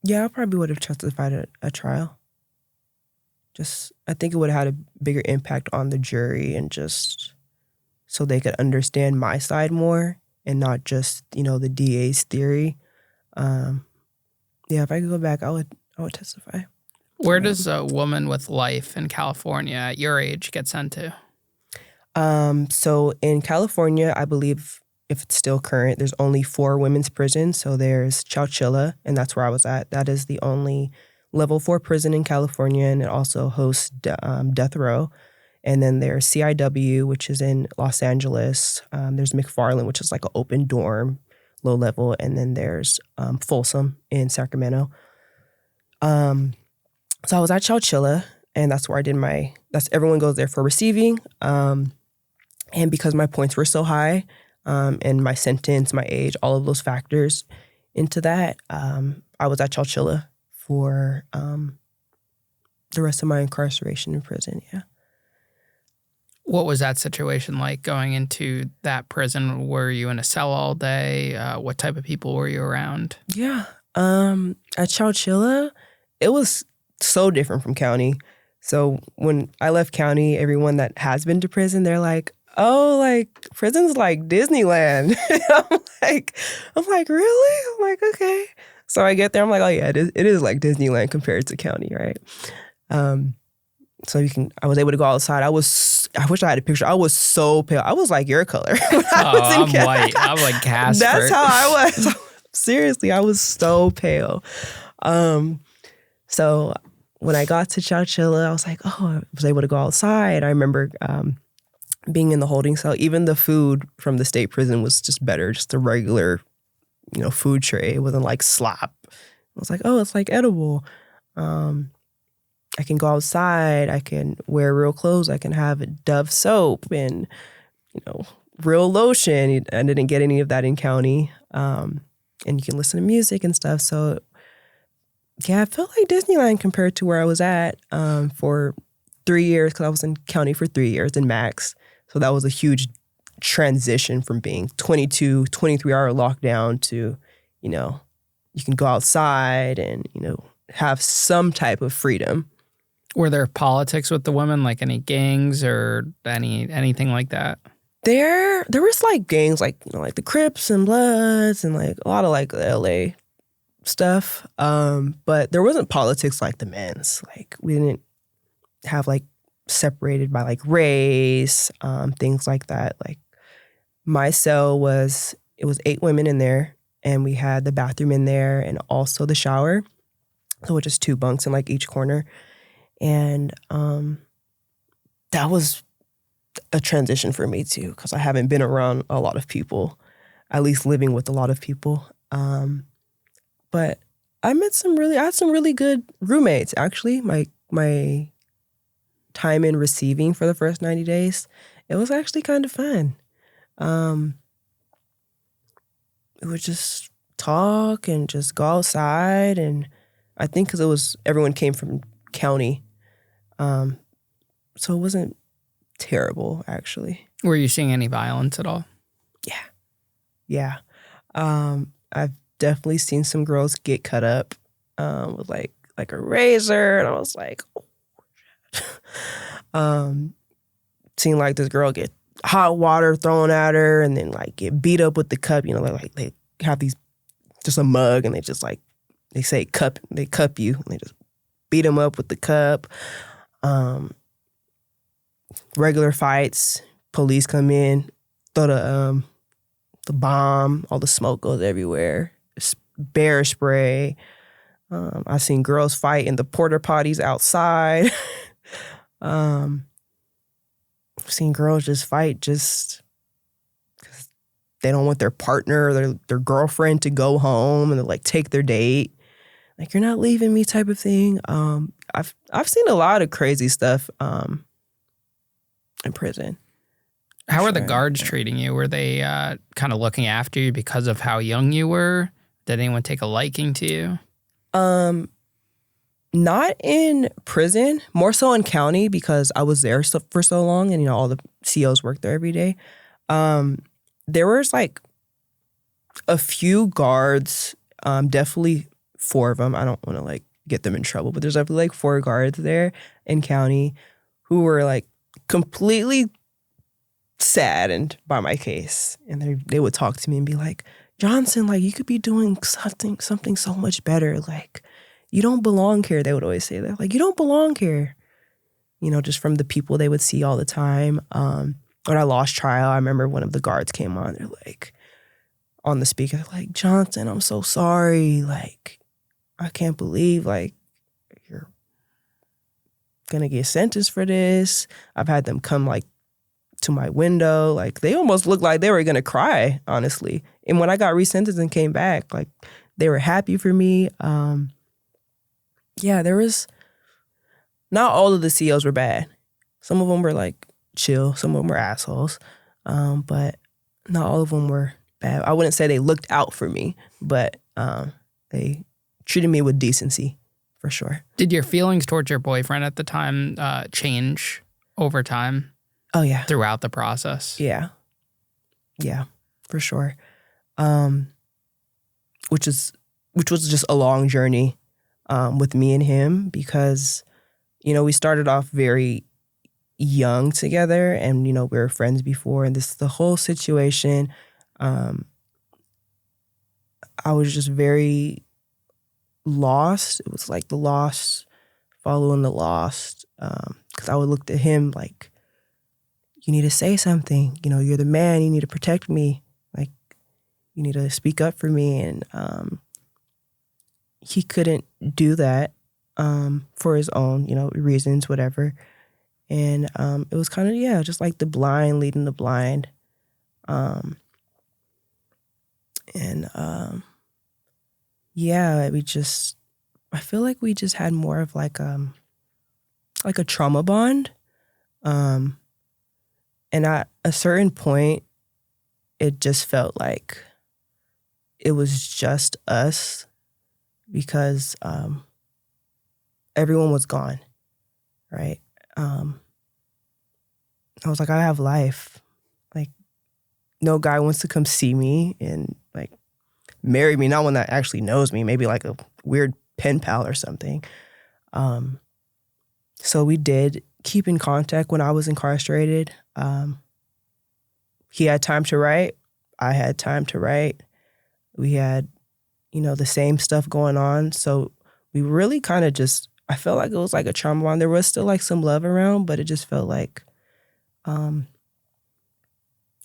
Yeah, I probably would have testified at a trial. I think it would have had a bigger impact on the jury, and just so they could understand my side more and not just, the DA's theory. Yeah, if I could go back, I would testify. Where does a woman with life in California at your age get sent to? So in California, I believe, if it's still current, there's only 4 women's prisons. So there's Chowchilla, and that's where I was at. That is the only level 4 prison in California, and it also hosts death row. And then there's CIW, which is in Los Angeles. There's McFarland, which is like an open dorm, low level. And then there's Folsom in Sacramento. So I was at Chowchilla, and that's where I did everyone goes there for receiving. And because my points were so high, and my sentence, my age, all of those factors into that, I was at Chowchilla for the rest of my incarceration in prison, yeah. What was that situation like going into that prison? Were you in a cell all day? What type of people were you around? Yeah. At Chowchilla, it was so different from county. So when I left county, everyone that has been to prison, they're like, oh, like, prison's like Disneyland. I'm like, really? I'm like, okay. So I get there, I'm like, oh yeah, it is like Disneyland compared to county, right? So I was able to go outside. I wish I had a picture. I was so pale. I was like your color. I'm white. I'm like Casper. That's how I was. Seriously, I was so pale. So when I got to Chowchilla, I was like, oh, I was able to go outside. I remember being in the holding cell. Even the food from the state prison was just better, just a regular, food tray. It wasn't like slop. I was like, oh, it's like edible. I can go outside. I can wear real clothes. I can have Dove soap and, real lotion. I didn't get any of that in county. And you can listen to music and stuff. So, yeah, it felt like Disneyland compared to where I was at for 3 years, because I was in county for 3 years in max. So that was a huge transition from being 22, 23-hour lockdown to, you can go outside and, have some type of freedom. Were there politics with the women, like any gangs or anything like that? There was like gangs, like like the Crips and Bloods and like a lot of like LA stuff. But there wasn't politics like the men's. Like we didn't have like separated by like race, things like that. Like my cell was 8 women in there, and we had the bathroom in there and also the shower. So it was just 2 bunks in like each corner. And that was a transition for me too, because I haven't been around a lot of people, at least living with a lot of people. But I had some really good roommates, actually. My time in receiving for the first 90 days, it was actually kind of fun. We would just talk and just go outside, and I think because everyone came from county, so it wasn't terrible, actually. Were you seeing any violence at all? Yeah. I've definitely seen some girls get cut up with like a razor, and I was like, oh. Seen like this girl get hot water thrown at her, and then like get beat up with the cup. Like they have just a mug, and they just like they say cup, they cup you, and they just beat them up with the cup. Regular fights, police come in, throw the bomb, all the smoke goes everywhere, bear spray. I've seen girls fight in the porta potties outside. I've seen girls just fight just because they don't want their partner or their girlfriend to go home and like take their date. Like, you're not leaving me type of thing. I've seen a lot of crazy stuff in prison. How are the guards treating you? Were they kind of looking after you because of how young you were? Did anyone take a liking to you? Not in prison, more so in county because I was there for so long and, all the COs work there every day. There was like a few guards, definitely 4 of them. I don't want to like get them in trouble, but there's definitely like 4 guards there in county who were like completely saddened by my case. And they would talk to me and be like, Johnson, like, you could be doing something so much better. Like, you don't belong here. They would always say that. Like, you don't belong here. Just from the people they would see all the time. When I lost trial, I remember one of the guards came on. They're like, on the speaker, like, Johnson, I'm so sorry. Like, I can't believe, like, you're going to get sentenced for this. I've had them come, like, to my window. Like, they almost looked like they were going to cry, honestly. And when I got resentenced and came back, like, they were happy for me. Yeah, there was, not all of the COs were bad. Some of them were, like, chill. Some of them were assholes. But not all of them were bad. I wouldn't say they looked out for me, but they treated me with decency, for sure. Did your feelings towards your boyfriend at the time change over time? Oh, yeah. Throughout the process? Yeah. Yeah, for sure. Which was just a long journey with me and him because, we started off very young together and, we were friends before. And the whole situation, I was just very lost. It was like the lost following the lost. Because I would look at him like, you need to say something. You're the man. You need to protect me. Like, you need to speak up for me. And he couldn't do that for his own, reasons, whatever. And it was kind of, just like the blind leading the blind. I feel like we just had more of like a trauma bond. And at a certain point, it just felt like it was just us because everyone was gone, right? I was like, I have life. Like, no guy wants to come see me and like marry me. Not one that actually knows me, maybe like a weird pen pal or something. So we did keep in contact when I was incarcerated. He had time to write. I had time to write. We had, the same stuff going on. So we really kind of just, I felt like it was like a trauma bond. There was still like some love around, but it just felt like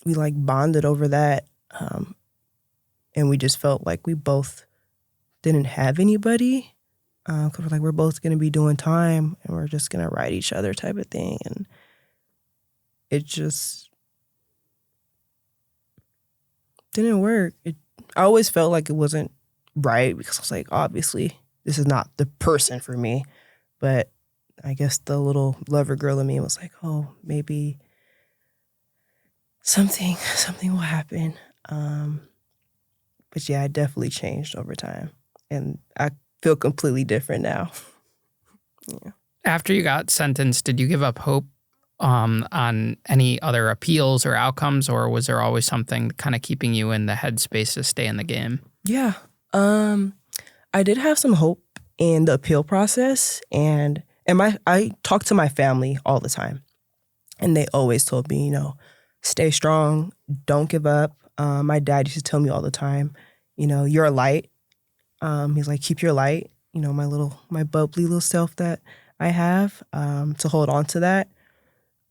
we like bonded over that. And we just felt like we both didn't have anybody. Cause we're both going to be doing time and we're just going to write each other type of thing. And it just didn't work. I always felt like it wasn't right because I was like, obviously, this is not the person for me. But I guess the little lover girl in me was like, oh, maybe something will happen. But yeah, I definitely changed over time. And I feel completely different now. Yeah. After you got sentenced, did you give up hope on any other appeals or outcomes, or was there always something kind of keeping you in the headspace to stay in the game? Yeah. I did have some hope in the appeal process, and I talked to my family all the time, and they always told me, stay strong, don't give up. My dad used to tell me all the time, you're a light. He's like, keep your light. My bubbly little self that I have to hold on to that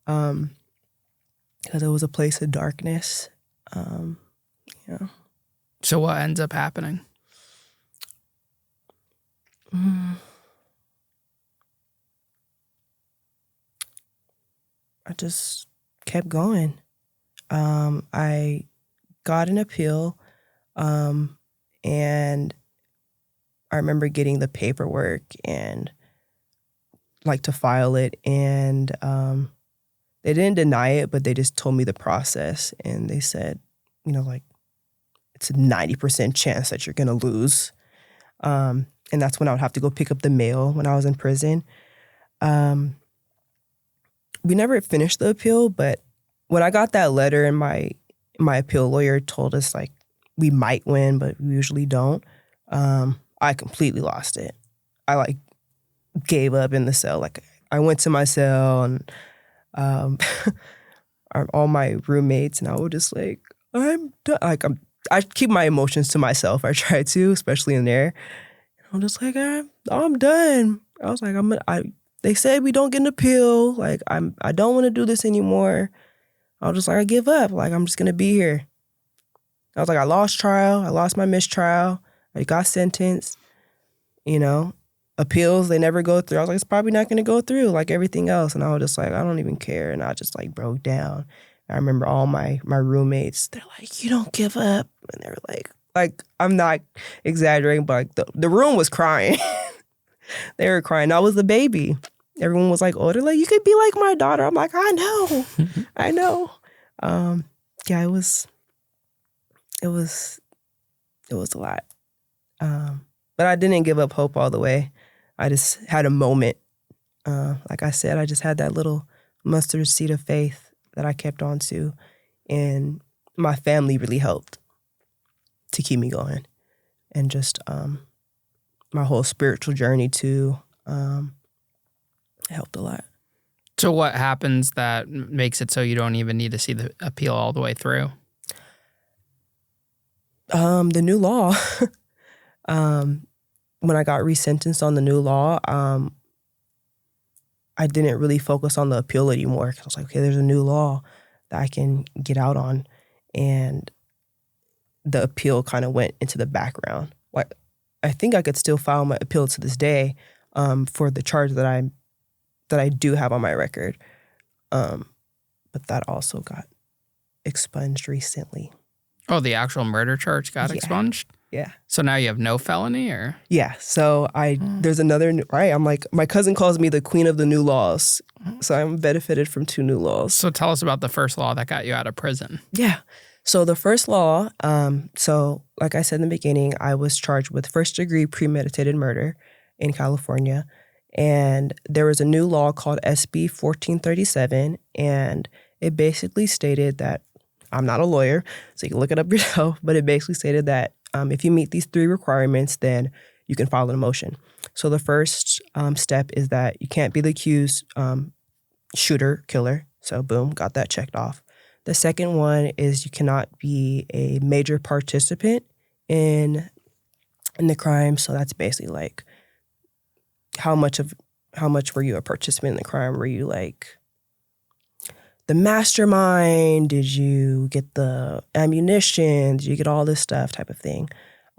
because it was a place of darkness. Yeah. So what ends up happening? I just kept going. I got an appeal, and I remember getting the paperwork and like to file it, and they didn't deny it, but they just told me the process, and they said, like it's a 90% chance that you're gonna lose, and that's when I would have to go pick up the mail when I was in prison. We never finished the appeal, but when I got that letter and my appeal lawyer told us like we might win, but we usually don't, I completely lost it. I like gave up in the cell. Like I went to my cell and all my roommates, and I was just like, I'm done. Like I keep my emotions to myself. I try to, especially in there. I'm just like, I'm done. I was like, they said we don't get an appeal. Like I don't want to do this anymore. I was just like, I give up. Like I'm just gonna be here. I was like, I lost trial. I lost my mistrial. I got sentenced. Appeals, they never go through. I was like, it's probably not gonna go through like everything else. And I was just like, I don't even care. And I just like broke down. I remember all my roommates, they're like, you don't give up. And they were like I'm not exaggerating, but like the room was crying. They were crying. I was the baby. Everyone was like, oh, they're like, you could be like my daughter. I'm like, I know. I know. Yeah, it was a lot. But I didn't give up hope all the way. I just had a moment. Like I said, I just had that little mustard seed of faith that I kept on to. And my family really helped to keep me going. And just my whole spiritual journey too helped a lot. So what happens that makes it so you don't even need to see the appeal all the way through? The new law. When I got resentenced on the new law, I didn't really focus on the appeal anymore. I was like, okay, there's a new law that I can get out on. And the appeal kind of went into the background. Like, I think I could still file my appeal to this day for the charge that I do have on my record. But that also got expunged recently. Oh, the actual murder charge got expunged? Yeah. So now you have no felony, or? Yeah. So there's another, right? I'm like, my cousin calls me the queen of the new laws. So I'm benefited from 2 new laws. So tell us about the first law that got you out of prison. Yeah. So the first law, so like I said in the beginning, I was charged with first-degree premeditated murder in California. And there was a new law called SB 1437. And it basically stated that, I'm not a lawyer, so you can look it up yourself, but it basically stated that if you meet these 3 requirements, then you can file a motion. So the first step is that you can't be the accused shooter, killer. So boom, got that checked off. The second one is you cannot be a major participant in the crime. So that's basically like how much were you a participant in the crime? Were you like the mastermind? Did you get the ammunition? Did you get all this stuff type of thing?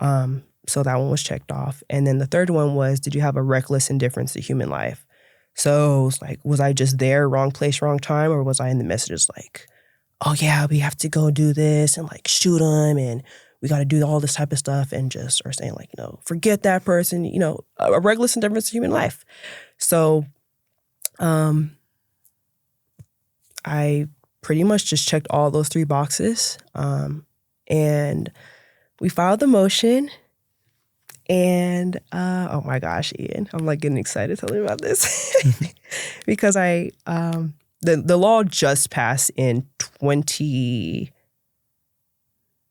So that one was checked off. And then the third one was, did you have a reckless indifference to human life? So it's like, was I just there, wrong place, wrong time? Or was I in the messages like, oh yeah, we have to go do this and like shoot him and we got to do all this type of stuff, and just are saying like, forget that person, a reckless indifference to human life. So I pretty much just checked all those 3 boxes. And we filed the motion. And oh my gosh, Ian, I'm like getting excited telling you about this because the law just passed in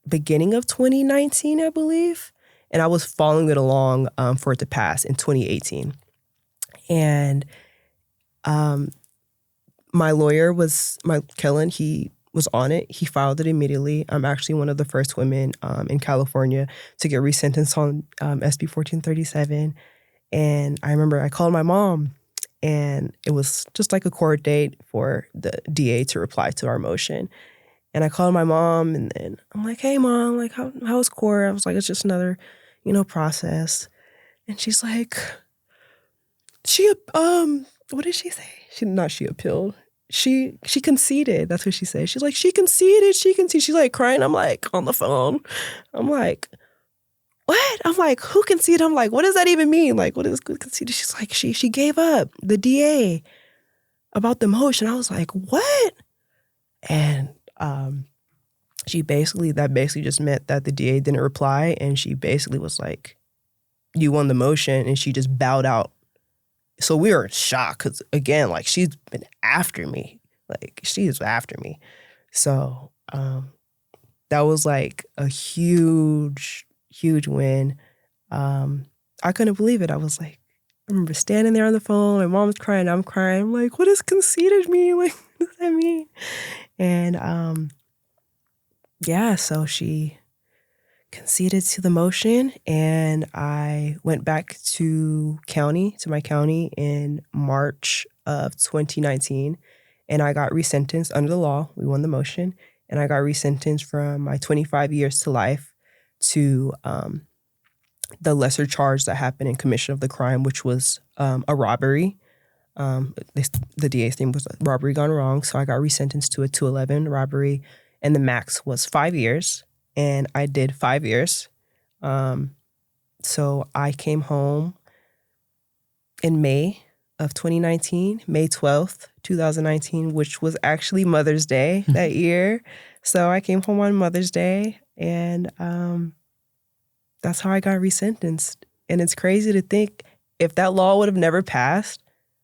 beginning of 2019, I believe. And I was following it along for it to pass in 2018. And my lawyer Kellen, he was on it. He filed it immediately. I'm actually one of the first women in California to get resentenced on SB 1437. And I remember I called my mom And it was just like a court date for the DA to reply to our motion. And I called my mom, and then I'm like, hey, Mom, like, how was court? I was like, it's just another, process. And she's like, what did she say? She appealed. She conceded. That's what she said. She's like, she conceded. She's like crying. I'm like, on the phone. I'm like, what? I'm like, who conceded? I'm like, what does that even mean? Like, what is conceded? She's like, she gave up, the DA, about the motion. I was like, what? And that basically just meant that the DA didn't reply, and she basically was like, you won the motion, and she just bowed out. So we were in shock because, again, like, she's been after me. Like, she is after me. So that was like a huge, huge win. I couldn't believe it. I was like, I remember standing there on the phone. My mom's crying. I'm crying. I'm like, what does conceded mean? Like, what does that mean? And so she conceded to the motion, and I went back to my county in March of 2019, and I got resentenced under the law. We won the motion, and I got resentenced from my 25 years to life to the lesser charge that happened in commission of the crime, which was a robbery. The DA's name was robbery gone wrong, so I got resentenced to a 211 robbery, and the max was 5 years, and I did 5 years. So I came home in May of 2019, May 12th, 2019, which was actually Mother's Day that year. So I came home on Mother's Day, and that's how I got resentenced. And it's crazy to think, if that law would have never passed,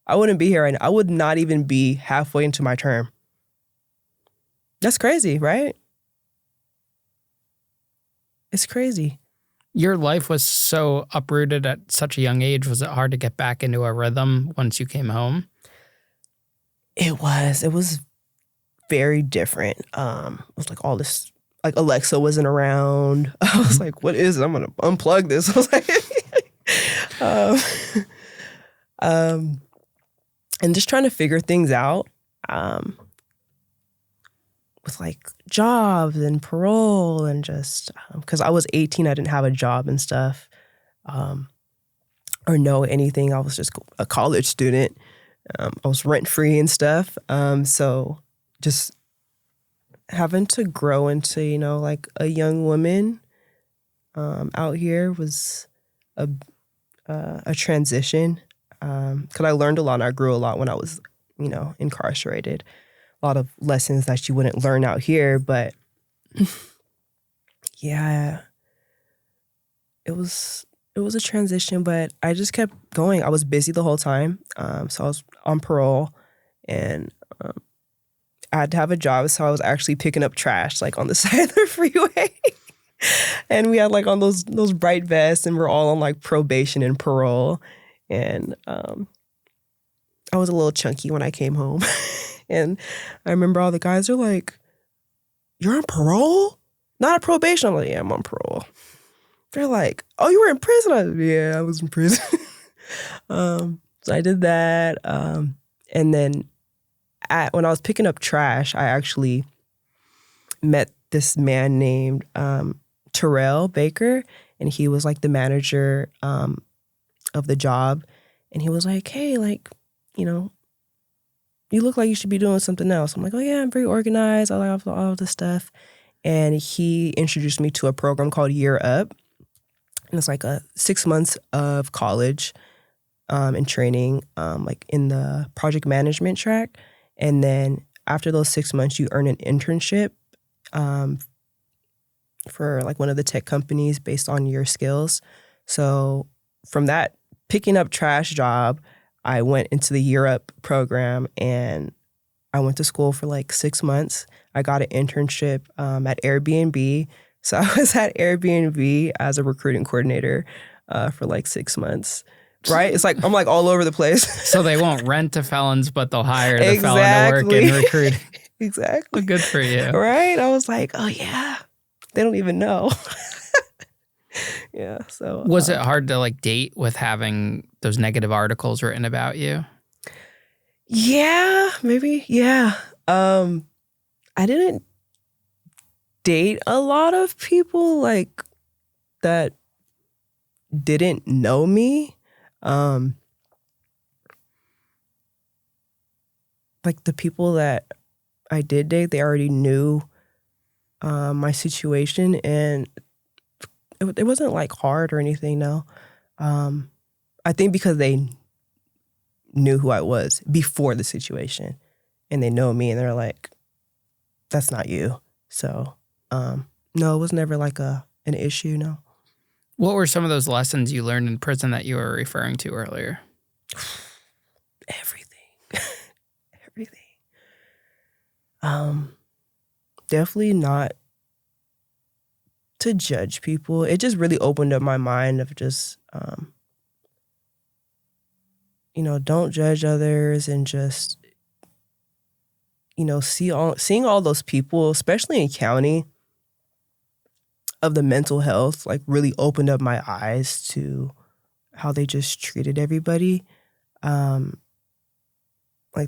I wouldn't be here right now. I would not even be halfway into my term. That's crazy, right? It's crazy. Your life was so uprooted at such a young age. Was it hard to get back into a rhythm once you came home? It was very different. It was like all this, like Alexa wasn't around. I was like, what is it? I'm going to unplug this. I was like, and just trying to figure things out with like jobs and parole, and just because I was 18, I didn't have a job and stuff, or know anything. I was just a college student. I was rent free and stuff. So just having to grow into, like a young woman out here was a transition. Because I learned a lot and I grew a lot when I was, incarcerated. A lot of lessons that you wouldn't learn out here, but yeah, it was a transition, but I just kept going. I was busy the whole time. So I was on parole, and I had to have a job. So I was actually picking up trash, like on the side of the freeway. And we had like on those bright vests, and we're all on like probation and parole. And I was a little chunky when I came home. And I remember all the guys are like, you're on parole? Not a probation? I'm like, yeah, I'm on parole. They're like, oh, you were in prison? I was in prison. So I did that. And then when I was picking up trash, I actually met this man named Terrell Baker, and he was like the manager of the job. And he was like, hey, like, you look like you should be doing something else. I'm like, oh yeah, I'm very organized. I like all this stuff. And he introduced me to a program called Year Up. And it's like 6 months of college and training, like in the project management track. And then after those 6 months, you earn an internship for like one of the tech companies based on your skills. So from that picking up trash job, I went into the Year Up program, and I went to school for like 6 months. I got an internship at Airbnb. So I was at Airbnb as a recruiting coordinator for like 6 months. Right? It's like I'm like all over the place. So they won't rent to felons, but they'll hire the felon to work in recruiting. Exactly. Well, good for you. Right? I was like, oh yeah, they don't even know. Yeah. So was it hard to like date with having those negative articles written about you? Yeah, maybe. Yeah. I didn't date a lot of people like that didn't know me. Like the people that I did date, they already knew my situation, and it wasn't like hard or anything. No, I think because they knew who I was before the situation, and they know me, and they're like, "That's not you." So, no, it was never like an issue. No. What were some of those lessons you learned in prison that you were referring to earlier? Everything, everything. Definitely not to judge people. It just really opened up my mind of just, don't judge others, and just, seeing all those people, especially in county, of the mental health, like really opened up my eyes to how they just treated everybody. Like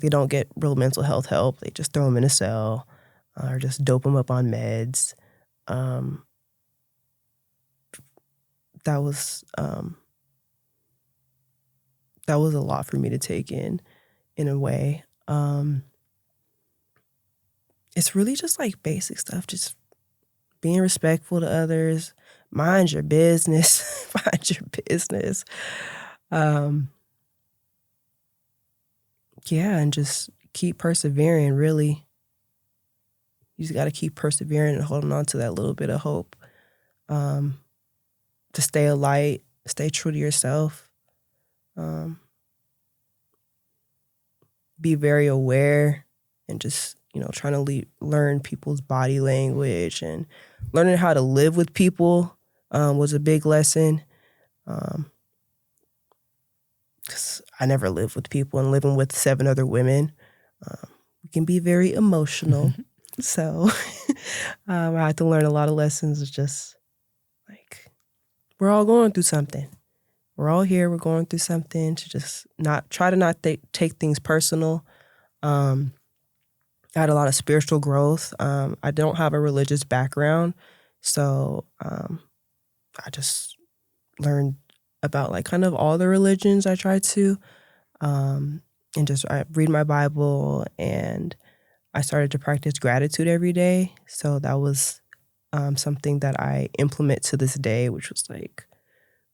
they don't get real mental health help. They just throw them in a cell or just dope them up on meds. That was a lot for me to take in a way. It's really just like basic stuff, just being respectful to others, mind your business, mind your business. Yeah, and just keep persevering, really. You just got to keep persevering and holding on to that little bit of hope. To stay a light, stay true to yourself. Be very aware, and just, trying to learn people's body language, and learning how to live with people was a big lesson. 'Cause I never lived with people, and living with 7 other women, we can be very emotional. So I had to learn a lot of lessons. It's just like, we're all going through something. We're all here. We're going through something. To just not take things personal. I had a lot of spiritual growth. I don't have a religious background, so I just learned about like kind of all the religions. I tried to, and just I read my Bible, and I started to practice gratitude every day. So that was something that I implement to this day, which was like,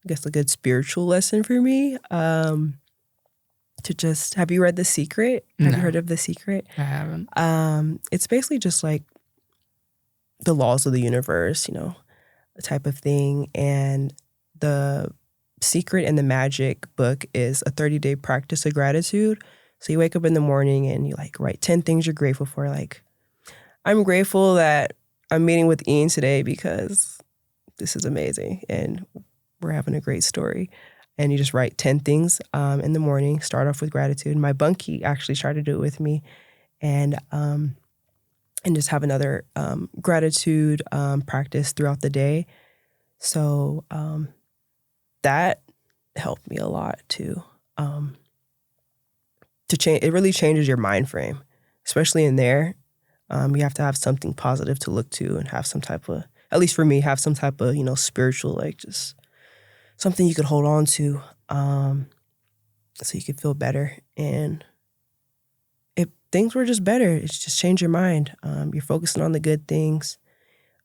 I guess, a good spiritual lesson for me. Have you read The Secret? No. Have you heard of The Secret? I haven't. It's basically just like the laws of the universe, type of thing. And the secret and the magic book is a 30-day practice of gratitude. So you wake up in the morning and you like write 10 things you're grateful for. Like, I'm grateful that I'm meeting with Ian today because this is amazing and we're having a great story. And you just write 10 things in the morning, start off with gratitude. My bunkie actually tried to do it with me, and just have another gratitude practice throughout the day. So that helped me a lot too. To change, it really changes your mind frame, especially in there. You have to have something positive to look to, and have some type of, at least for me, have some type of, spiritual, like just something you could hold on to, so you could feel better. And if things were just better, it's just change your mind. You're focusing on the good things.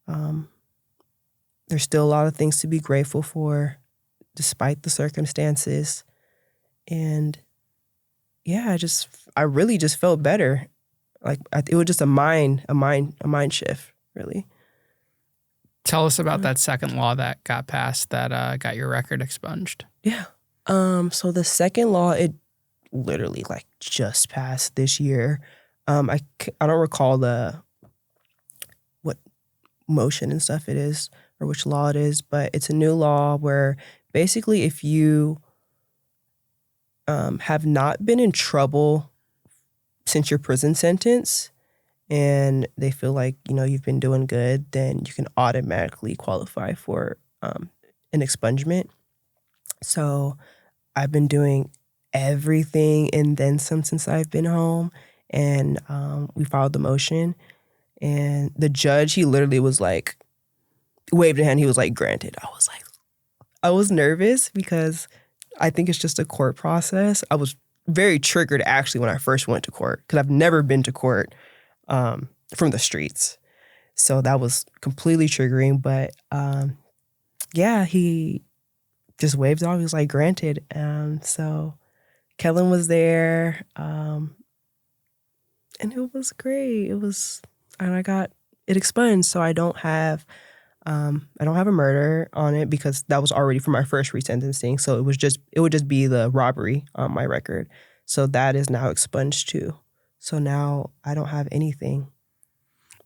There's still a lot of things to be grateful for, despite the circumstances. And yeah, I really just felt better. Like it was just a mind shift, really. Tell us about that second law that got passed that got your record expunged. Yeah. So the second law, it literally like just passed this year. I don't recall what motion and stuff it is, or which law it is, but it's a new law where basically if you have not been in trouble since your prison sentence, and they feel like, you've been doing good, then you can automatically qualify for an expungement. So I've been doing everything and then some since I've been home. And we filed the motion. And the judge, he literally was like, waved a hand. He was like, granted. I was nervous because I think it's just a court process. I was very triggered actually when I first went to court because I've never been to court from the streets. So that was completely triggering. But yeah, he just waved off. He was like, granted. So Kellen was there. And it was great. And I got it expunged. So I don't have a murder on it because that was already for my first resentencing. So it would just be the robbery on my record. So that is now expunged too. So now I don't have anything.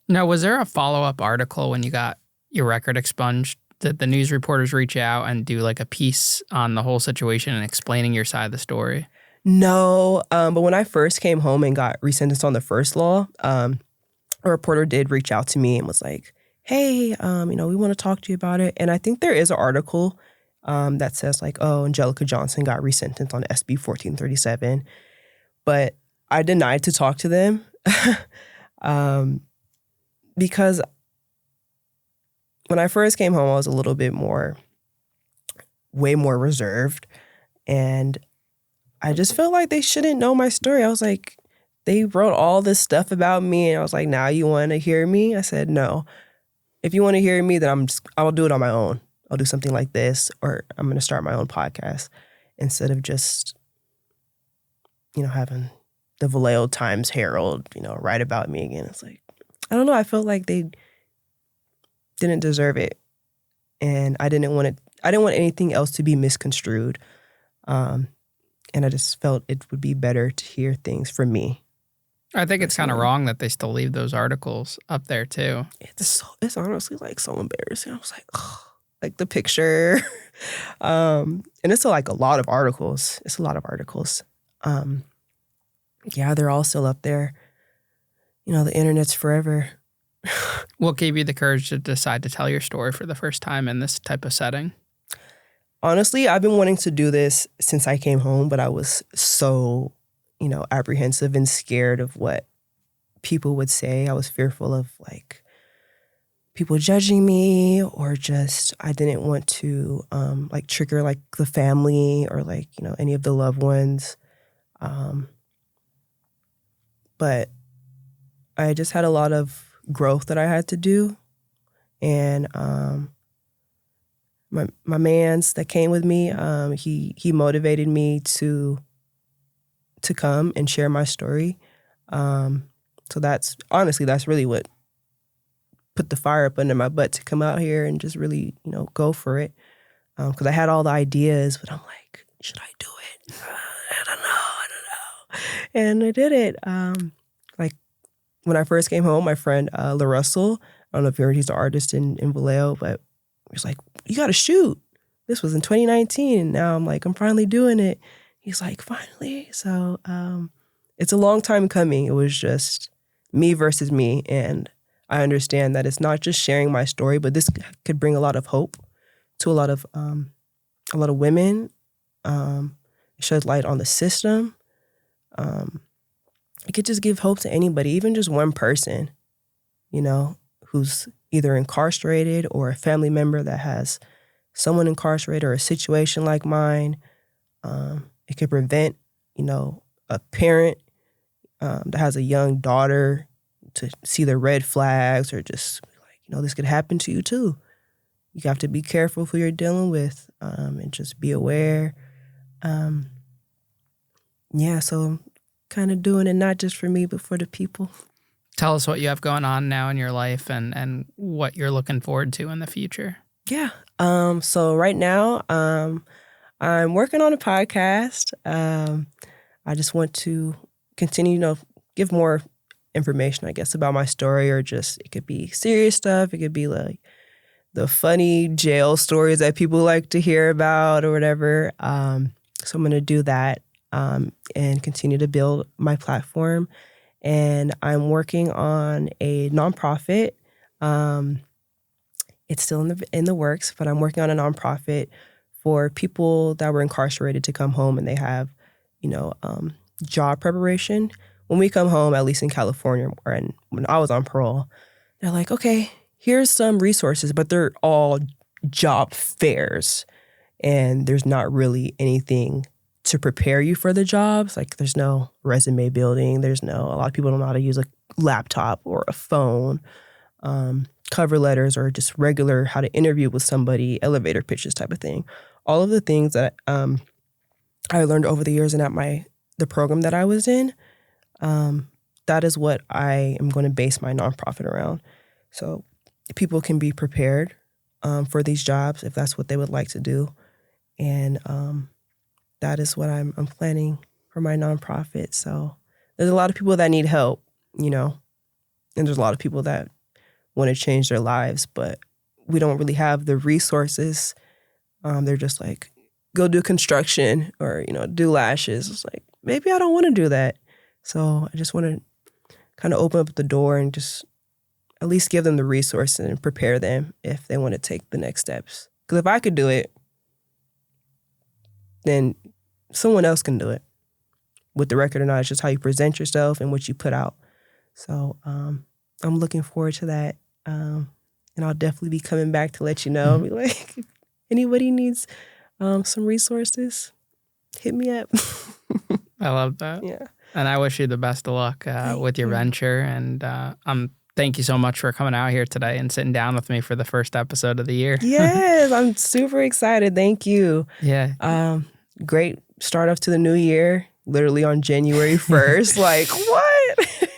Now, was there a follow-up article when you got your record expunged? Did the news reporters reach out and do like a piece on the whole situation and explaining your side of the story? No, but when I first came home and got resentenced on the first law, a reporter did reach out to me and was like, hey, we want to talk to you about it. And I think there is an article that says like, oh, Angelica Johnson got resentenced on SB 1437. But I denied to talk to them because when I first came home, I was a little bit way more reserved. And I just felt like they shouldn't know my story. I was like, they wrote all this stuff about me. And I was like, now you want to hear me? I said, no. If you want to hear me, then I'll do it on my own. I'll do something like this, or I'm going to start my own podcast instead of just, having the Vallejo Times Herald, write about me again. It's like, I don't know. I felt like they didn't deserve it. And I didn't want anything else to be misconstrued. And I just felt it would be better to hear things from me. I think it's kind of wrong that they still leave those articles up there too. It's honestly like so embarrassing. I was like, oh, like the picture. And it's like a lot of articles. It's a lot of articles. Yeah, they're all still up there. The internet's forever. What gave you the courage to decide to tell your story for the first time in this type of setting? Honestly, I've been wanting to do this since I came home, but I was so apprehensive and scared of what people would say. I was fearful of like people judging me, or just I didn't want to like trigger like the family or like any of the loved ones. But I just had a lot of growth that I had to do, and my mans that came with me, he motivated me to come and share my story. So that's really what put the fire up under my butt to come out here and just really, go for it. Because I had all the ideas, but I'm like, should I do it? I don't know. And I did it. Like when I first came home, my friend LaRussell, I don't know if you heard, he's an artist in Vallejo, but he was like, you got to shoot. This was in 2019. And now I'm like, I'm finally doing it. He's like, finally. So it's a long time coming. It was just me versus me. And I understand that it's not just sharing my story, but this could bring a lot of hope to a lot of women. It sheds light on the system. It could just give hope to anybody, even just one person, who's either incarcerated or a family member that has someone incarcerated or a situation like mine. It could prevent, a parent that has a young daughter to see the red flags, or just like, this could happen to you too. You have to be careful who you're dealing with, and just be aware. Yeah, so kind of doing it not just for me, but for the people. Tell us what you have going on now in your life and what you're looking forward to in the future. Yeah. So right now, I'm working on a podcast. I just want to continue, give more information, I guess, about my story, or just, it could be serious stuff. It could be like the funny jail stories that people like to hear about or whatever. So I'm going to do that and continue to build my platform. And I'm working on a nonprofit. It's still in the works, but I'm working on a nonprofit for people that were incarcerated to come home and they have, job preparation. When we come home, at least in California, when I was on parole, they're like, okay, here's some resources, but they're all job fairs. And there's not really anything to prepare you for the jobs. Like there's no resume building. A lot of people don't know how to use a laptop or a phone, cover letters, or just regular how to interview with somebody, elevator pitches type of thing. All of the things that I learned over the years and at the program that I was in, that is what I am going to base my nonprofit around. So people can be prepared for these jobs if that's what they would like to do. And that is what I'm planning for my nonprofit. So there's a lot of people that need help, and there's a lot of people that want to change their lives, but we don't really have the resources. They're just like, go do construction or, do lashes. It's like, maybe I don't want to do that. So I just want to kind of open up the door and just at least give them the resources and prepare them if they want to take the next steps. Because if I could do it, then someone else can do it. With the record or not, it's just how you present yourself and what you put out. So I'm looking forward to that. And I'll definitely be coming back to let you know. Be like, if anybody needs some resources, hit me up. I love that. Yeah. And I wish you the best of luck with your venture. And thank you so much for coming out here today and sitting down with me for the first episode of the year. Yes, I'm super excited. Thank you. Yeah. Great start off to the new year, literally on January 1st. Like, what?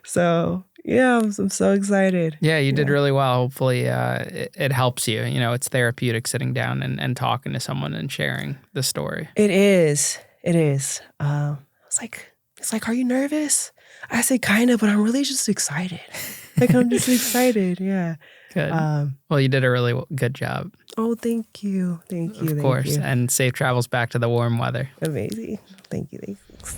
So, yeah, I'm so excited. Yeah, you did really well. Hopefully it helps you. It's therapeutic sitting down and talking to someone and sharing the story. It is. It's like, are you nervous? I say kind of, but I'm really just excited. I'm just excited. Yeah. Good. Well, you did a really good job. Oh, thank you. Thank you. Of course. And safe travels back to the warm weather. Amazing. Thank you. Thanks.